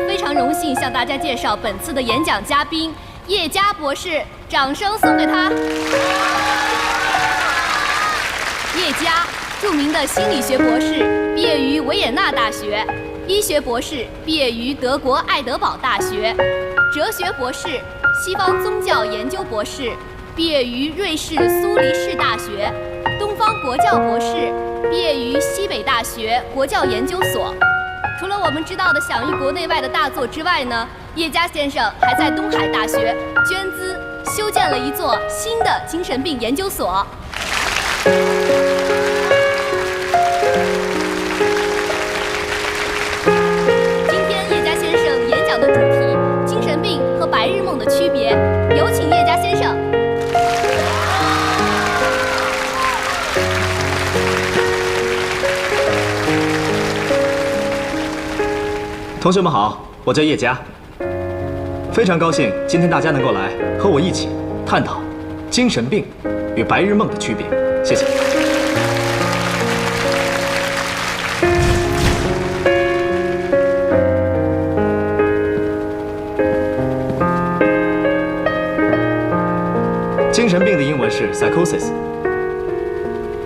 非常荣幸向大家介绍本次的演讲嘉宾叶佳博士，掌声送给他。叶佳，著名的心理学博士，毕业于维也纳大学；医学博士，毕业于德国爱德堡大学；哲学博士，西方宗教研究博士，毕业于瑞士苏黎世大学；东方国教博士，毕业于西北大学国教研究所。除了我们知道的享誉国内外的大作之外呢，叶佳先生还在东海大学捐资修建了一座新的精神病研究所。今天叶家先生演讲的主题：精神病和白日梦的区别。有请叶家先生。同学们好，我叫叶佳，非常高兴今天大家能够来和我一起探讨精神病与白日梦的区别。谢谢。精神病的英文是 psychosis，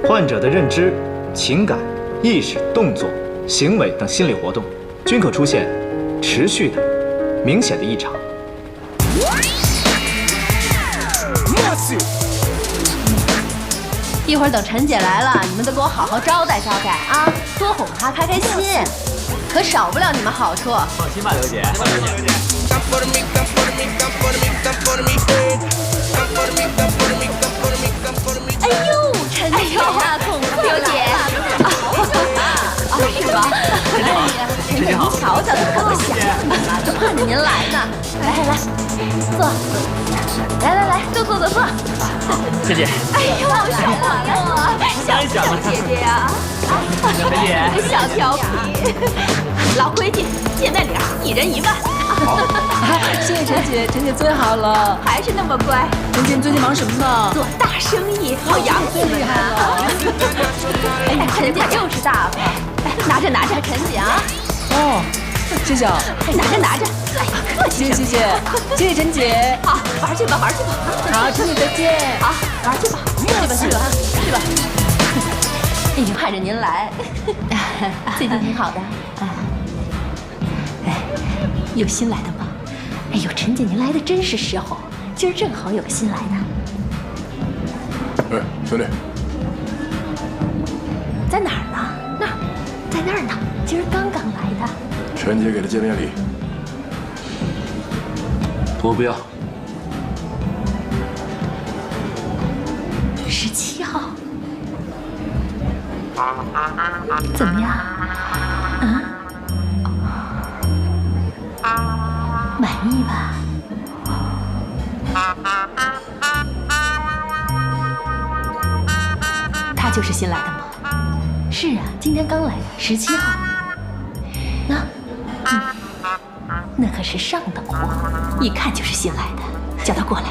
患者的认知、情感、意识、动作、行为等心理活动均可出现持续的、明显的异常。一会儿等陈姐来了，你们都给我好好招待招待啊，多哄她开开心，可少不了你们好处。放心吧，刘姐。哎呦，陈姐呀，刘姐，是吧？哎呀，陈姐，您瞧瞧，可不想你了，都盼着您来呢。来，坐。来，都坐。谢谢。哎呦，小朋友啊，小姐姐呀，陈姐，小调皮。老规矩，见面礼1人1万。谢谢陈姐，陈姐最好了，还是那么乖。陈姐，你最近忙什么呢？做大生意，好养死你们啊！哎，陈姐就是大方。哎，拿着，陈姐啊。哦，谢谢啊。拿着。哎，客气。谢谢陈姐。好，玩去吧。好，陈姐再见。好，玩去吧。去吧。已经盼着您来。最近挺好的。有新来的吗？哎呦，陈姐，您来的真是时候，今儿正好有个新来的。哎，兄弟，在哪儿呢？在那儿呢。今儿刚来的。陈姐给的见面礼。我不要。17号。怎么样？满意吧？他就是新来的吗？是啊，今天刚来的，17号。那可是上等货，一看就是新来的，叫他过来。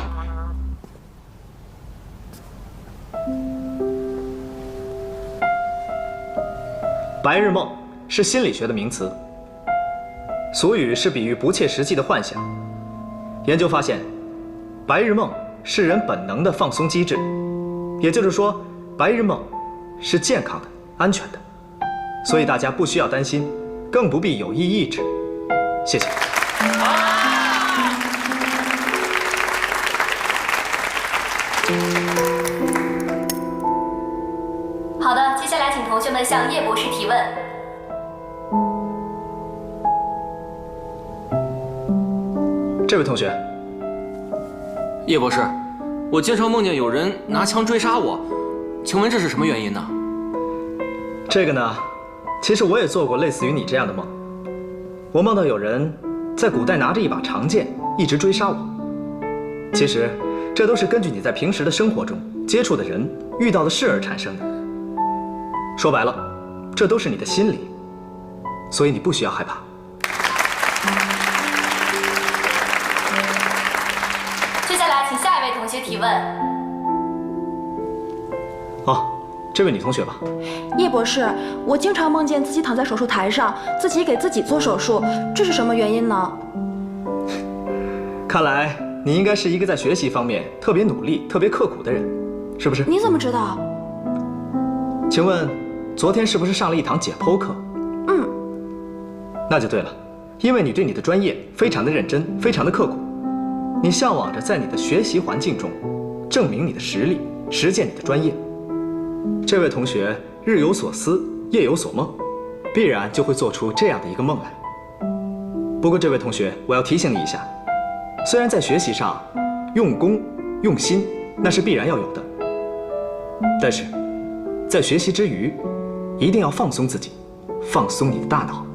白日梦是心理学的名词，俗语是比喻不切实际的幻想。研究发现，白日梦是人本能的放松机制，也就是说，白日梦是健康的、安全的，所以大家不需要担心，更不必有意抑制。谢谢。好的，接下来请同学们向叶博士提问。这位同学，叶博士，我经常梦见有人拿枪追杀我，请问这是什么原因呢？这个呢，其实我也做过类似于你这样的梦。我梦到有人在古代拿着一把长剑，一直追杀我。其实，这都是根据你在平时的生活中接触的人、遇到的事而产生的。说白了，这都是你的心理，所以你不需要害怕。接下来，请下一位同学提问。这位女同学吧。叶博士，我经常梦见自己躺在手术台上，自己给自己做手术，这是什么原因呢？看来你应该是一个在学习方面特别努力、特别刻苦的人，是不是？你怎么知道？请问，昨天是不是上了一堂解剖课？那就对了，因为你对你的专业非常的认真，非常的刻苦，你向往着在你的学习环境中证明你的实力，实践你的专业。这位同学日有所思，夜有所梦，必然就会做出这样的一个梦来。不过这位同学，我要提醒你一下，虽然在学习上用功用心那是必然要有的，但是在学习之余，一定要放松自己，放松你的大脑。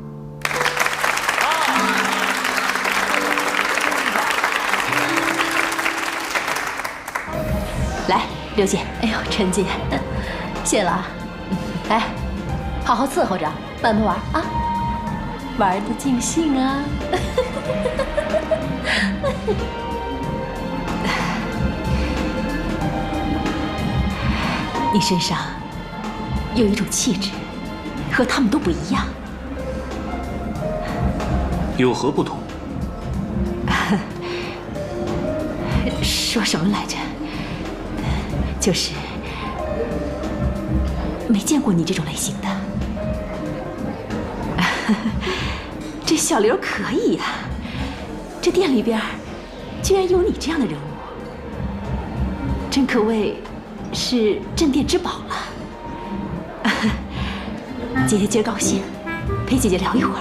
来，刘姐，哎呦，陈姐，谢了啊。来，好好伺候着，慢慢玩啊，玩得尽兴啊。你身上有一种气质，和他们都不一样。有何不同？说什么来着？就是没见过你这种类型的。这小刘可以呀，这店里边居然有你这样的人物，真可谓是镇店之宝了。姐姐今儿高兴，陪姐姐聊一会儿。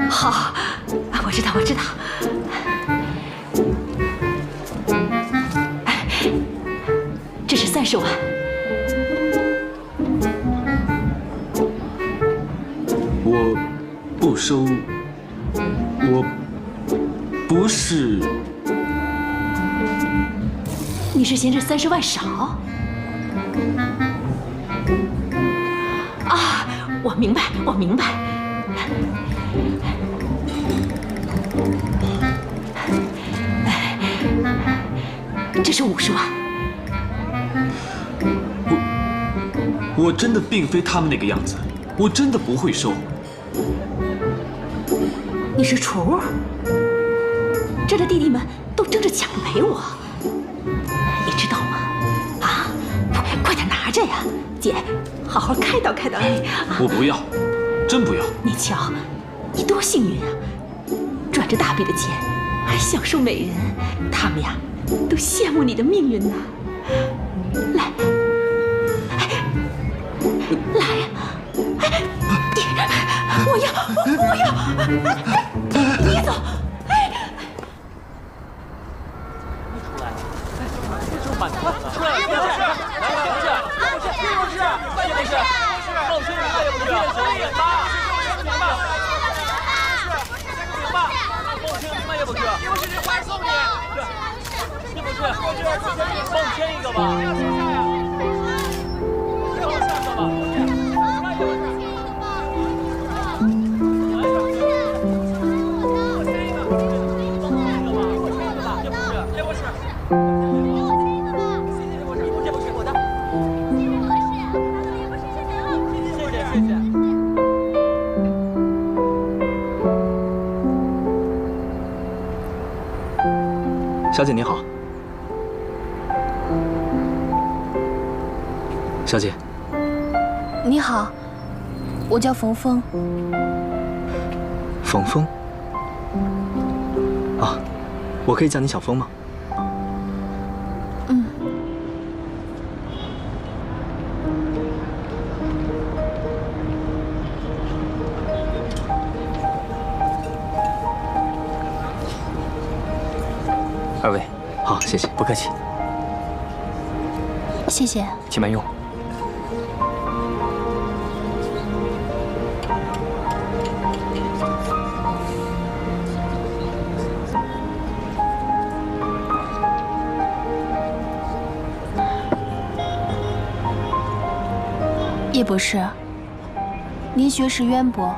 好，我知道，我知道。这是30万。我不收，我不是。你是嫌这30万少？啊，我明白，我明白。这是50万。我真的并非他们那个样子，我真的不会收。你是厨？这的弟弟们都争着抢陪我，你知道吗？啊，快点拿着呀，姐，好好开导开导你。我不要，真不要。你瞧，你多幸运啊，赚着大笔的钱，还享受美人，他们呀都羡慕你的命运呢。来，来呀！我要，你走。满快出来！别不是，来别不是，别不是，别不是，放心，别不是，别吧，别吧，别吧，放心，别不是，别不是，这花送你，别不是，放签一个吧，放下个吧，小姐你好，小姐。你好，我叫冯峰。冯峰？啊，我可以叫你小峰吗？嗯。2位，好，谢谢，不客气。谢谢，请慢用。叶博士，您学识渊博，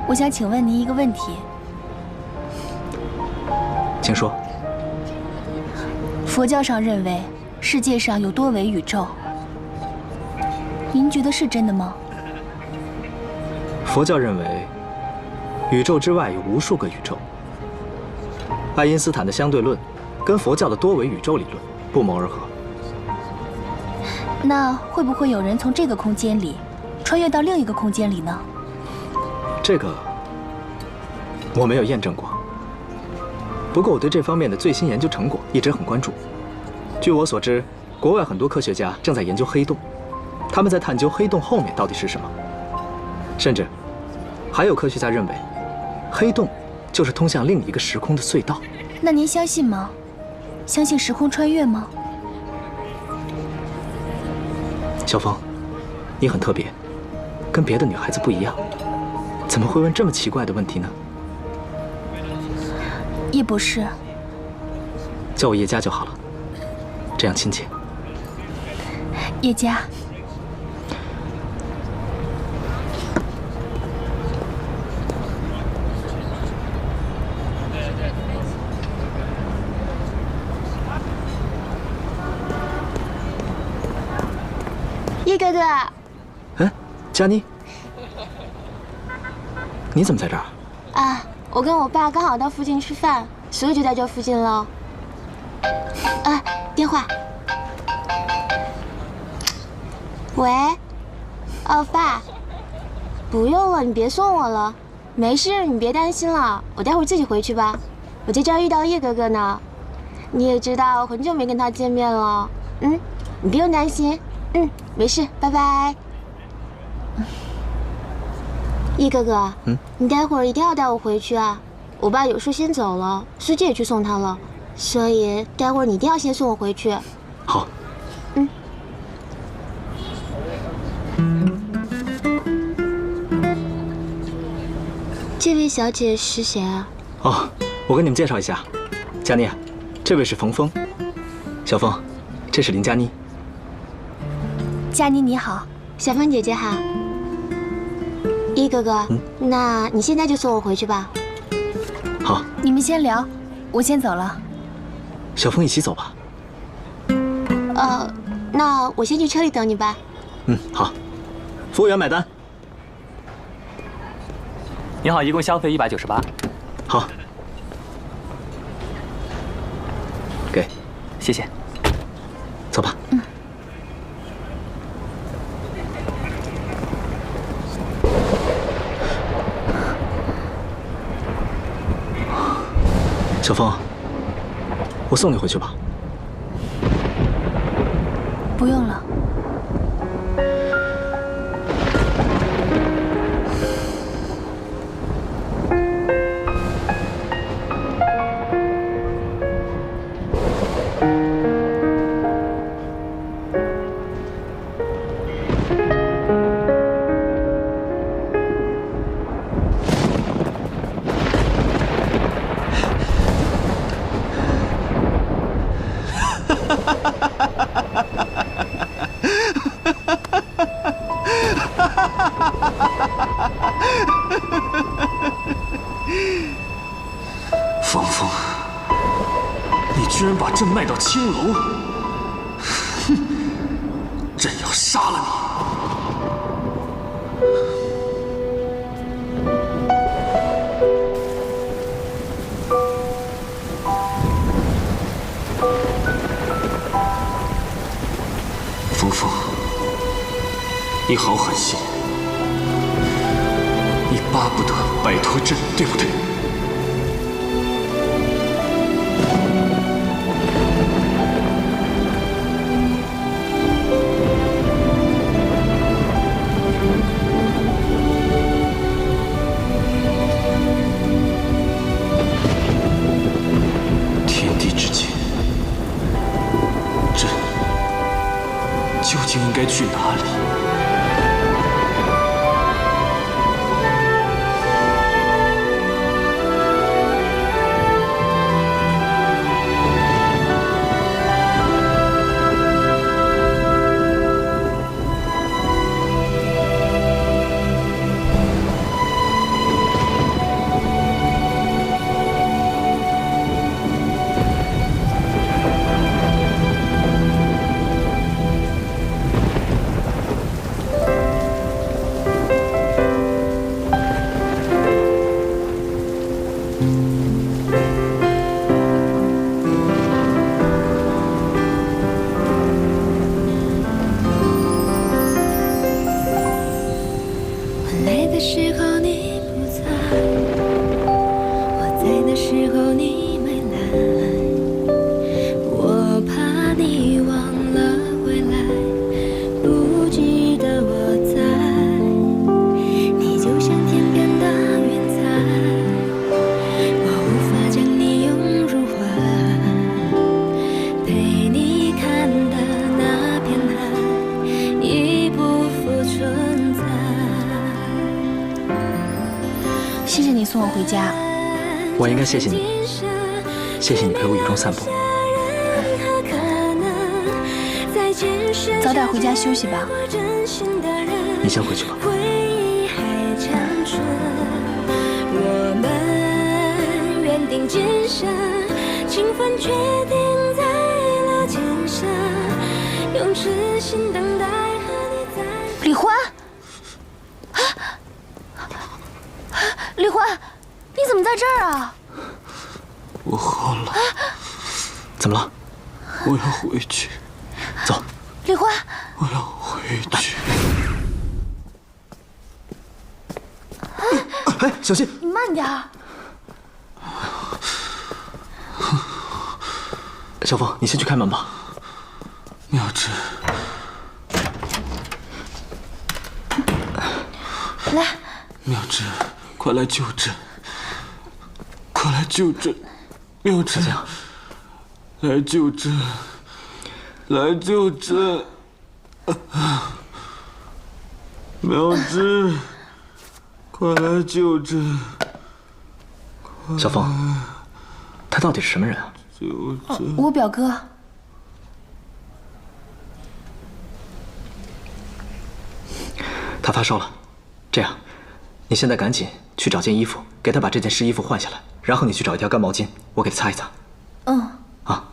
我想请问您一个问题。请说。佛教上认为世界上有多维宇宙，您觉得是真的吗？佛教认为，宇宙之外有无数个宇宙。爱因斯坦的相对论跟佛教的多维宇宙理论不谋而合。那会不会有人从这个空间里穿越到另一个空间里呢？这个我没有验证过。不过我对这方面的最新研究成果一直很关注。据我所知，国外很多科学家正在研究黑洞，他们在探究黑洞后面到底是什么。甚至，还有科学家认为，黑洞就是通向另一个时空的隧道。那您相信吗？相信时空穿越吗？小风，你很特别，跟别的女孩子不一样，怎么会问这么奇怪的问题呢？叶博士，叫我叶家就好了，这样亲切。叶家。叶哥哥，哎，佳妮，你怎么在这儿？啊，我跟我爸刚好到附近吃饭，所以就在这附近了。啊，电话。喂，哦，爸，不用了，你别送我了，没事，你别担心了，我待会儿自己回去吧。我在这儿遇到叶哥哥呢，你也知道，很久没跟他见面了。嗯，你不用担心。嗯，没事，拜拜。叶哥哥，你待会儿一定要带我回去啊！我爸有事先走了，司机也去送他了，所以待会儿你一定要先送我回去。好。这位小姐是谁啊？哦，我跟你们介绍一下，佳妮，这位是冯峰，小峰，这是林佳妮。佳妮你好，小芳姐姐好。叶哥哥，那你现在就送我回去吧。好，你们先聊，我先走了。小峰一起走吧。那我先去车里等你吧。好。服务员买单。你好，一共消费198。好。给，谢谢。走吧。小峰，我送你回去吧。不用了。芳芳，你居然把朕卖到青楼！哼，朕要杀了你！芳芳，你好狠心，你巴不得摆脱朕，对不对？究竟应该去哪里？么回家？我应该谢谢你，谢谢你陪我雨中散步。早点回家休息吧。你先回去吧。我们缘定今生，情分确定在了今生，用痴心等待和你在。李欢，李欢，你怎么在这儿啊？我喝了。怎么了？我要回去。走。李欢，我要回去。哎，小心！你慢点儿。小凤，你先去开门吧。妙芝，来，妙芝，快来救朕！快来救朕！妙芝，来救朕！来救朕！妙芝，快来救朕！小凤，他到底是什么人啊？救朕！我表哥。他发烧了，这样，你现在赶紧去找件衣服，给他把这件湿衣服换下来，然后你去找一条干毛巾，我给他擦一擦。嗯。啊。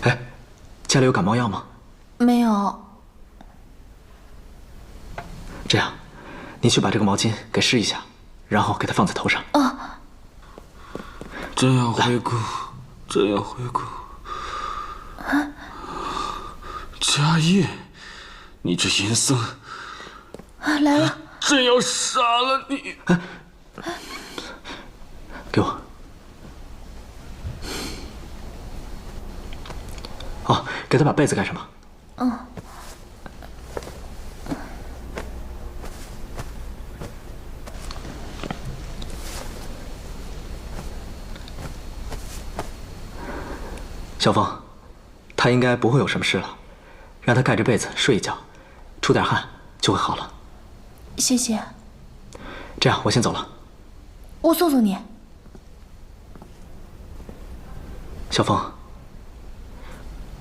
哎，家里有感冒药吗？没有。这样，你去把这个毛巾给湿一下，然后给它放在头上。哦。朕要回宫，朕要回宫。家业，你这淫僧！来了。朕要杀了你！给我。哦，给他把被子盖上吧。嗯。小凤，他应该不会有什么事了，让他盖着被子睡一觉，出点汗就会好了。谢谢。这样，我先走了。我送送你。小凤，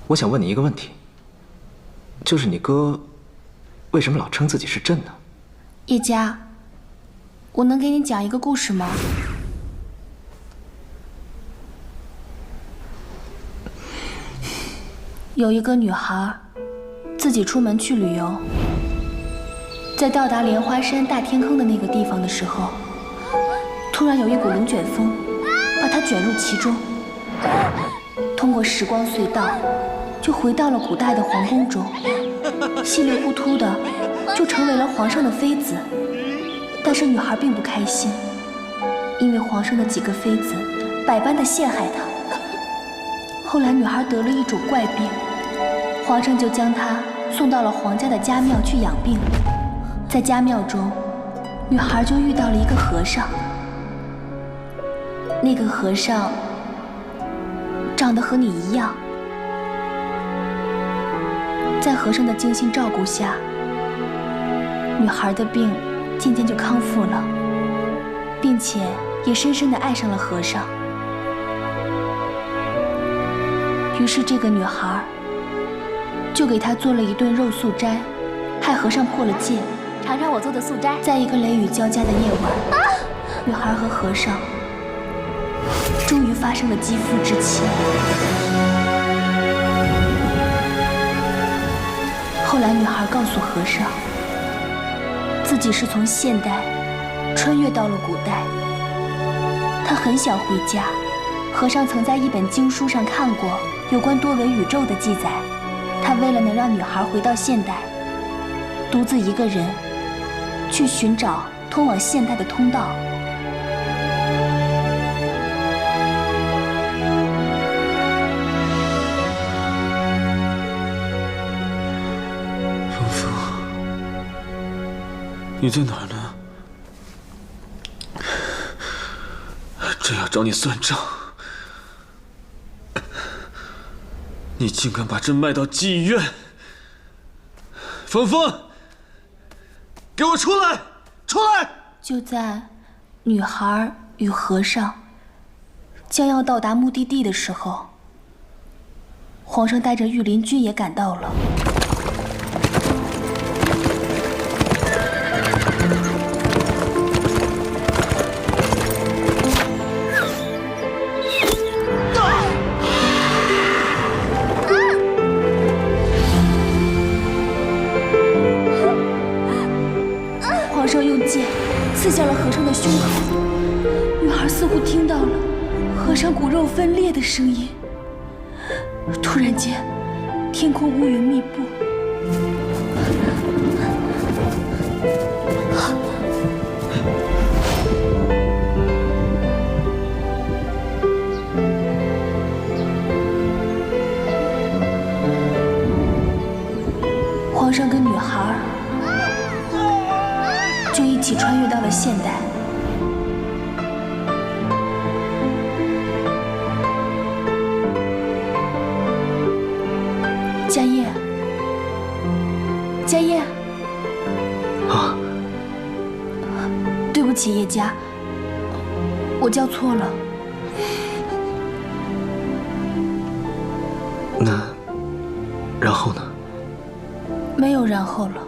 我想问你一个问题，就是你哥为什么老称自己是朕呢？叶家，我能给你讲一个故事吗？有一个女孩，自己出门去旅游，在到达莲花山大天坑的那个地方的时候，突然有一股龙卷风把她卷入其中，通过时光隧道，就回到了古代的皇宫中，稀里糊涂的就成为了皇上的妃子。但是女孩并不开心，因为皇上的几个妃子百般的陷害她。后来女孩得了一种怪病，皇上就将她送到了皇家的家庙去养病。在家庙中，女孩就遇到了一个和尚。那个和尚长得和你一样。在和尚的精心照顾下，女孩的病渐渐就康复了，并且也深深地爱上了和尚。于是这个女孩就给他做了一顿肉素斋，害和尚破了戒。尝尝我做的素斋。在一个雷雨交加的夜晚，女孩和和尚终于发生了肌肤之亲。后来女孩告诉和尚，自己是从现代穿越到了古代，她很想回家。和尚曾在一本经书上看过有关多维宇宙的记载，他为了能让女孩回到现代，独自一个人去寻找通往现代的通道。芳芳，你在哪儿呢？找你算账。你竟敢把朕卖到妓院！峰峰，给我出来！出来！就在女孩与和尚将要到达目的地的时候，皇上带着御林军也赶到了。皇上用剑刺向了和尚的胸口，女孩似乎听到了和尚骨肉分裂的声音。突然间，天空乌云密布，皇上跟女孩就一起穿越到了现代。家业，家业，啊，对不起，叶家，我叫错了。那，然后呢？没有然后了。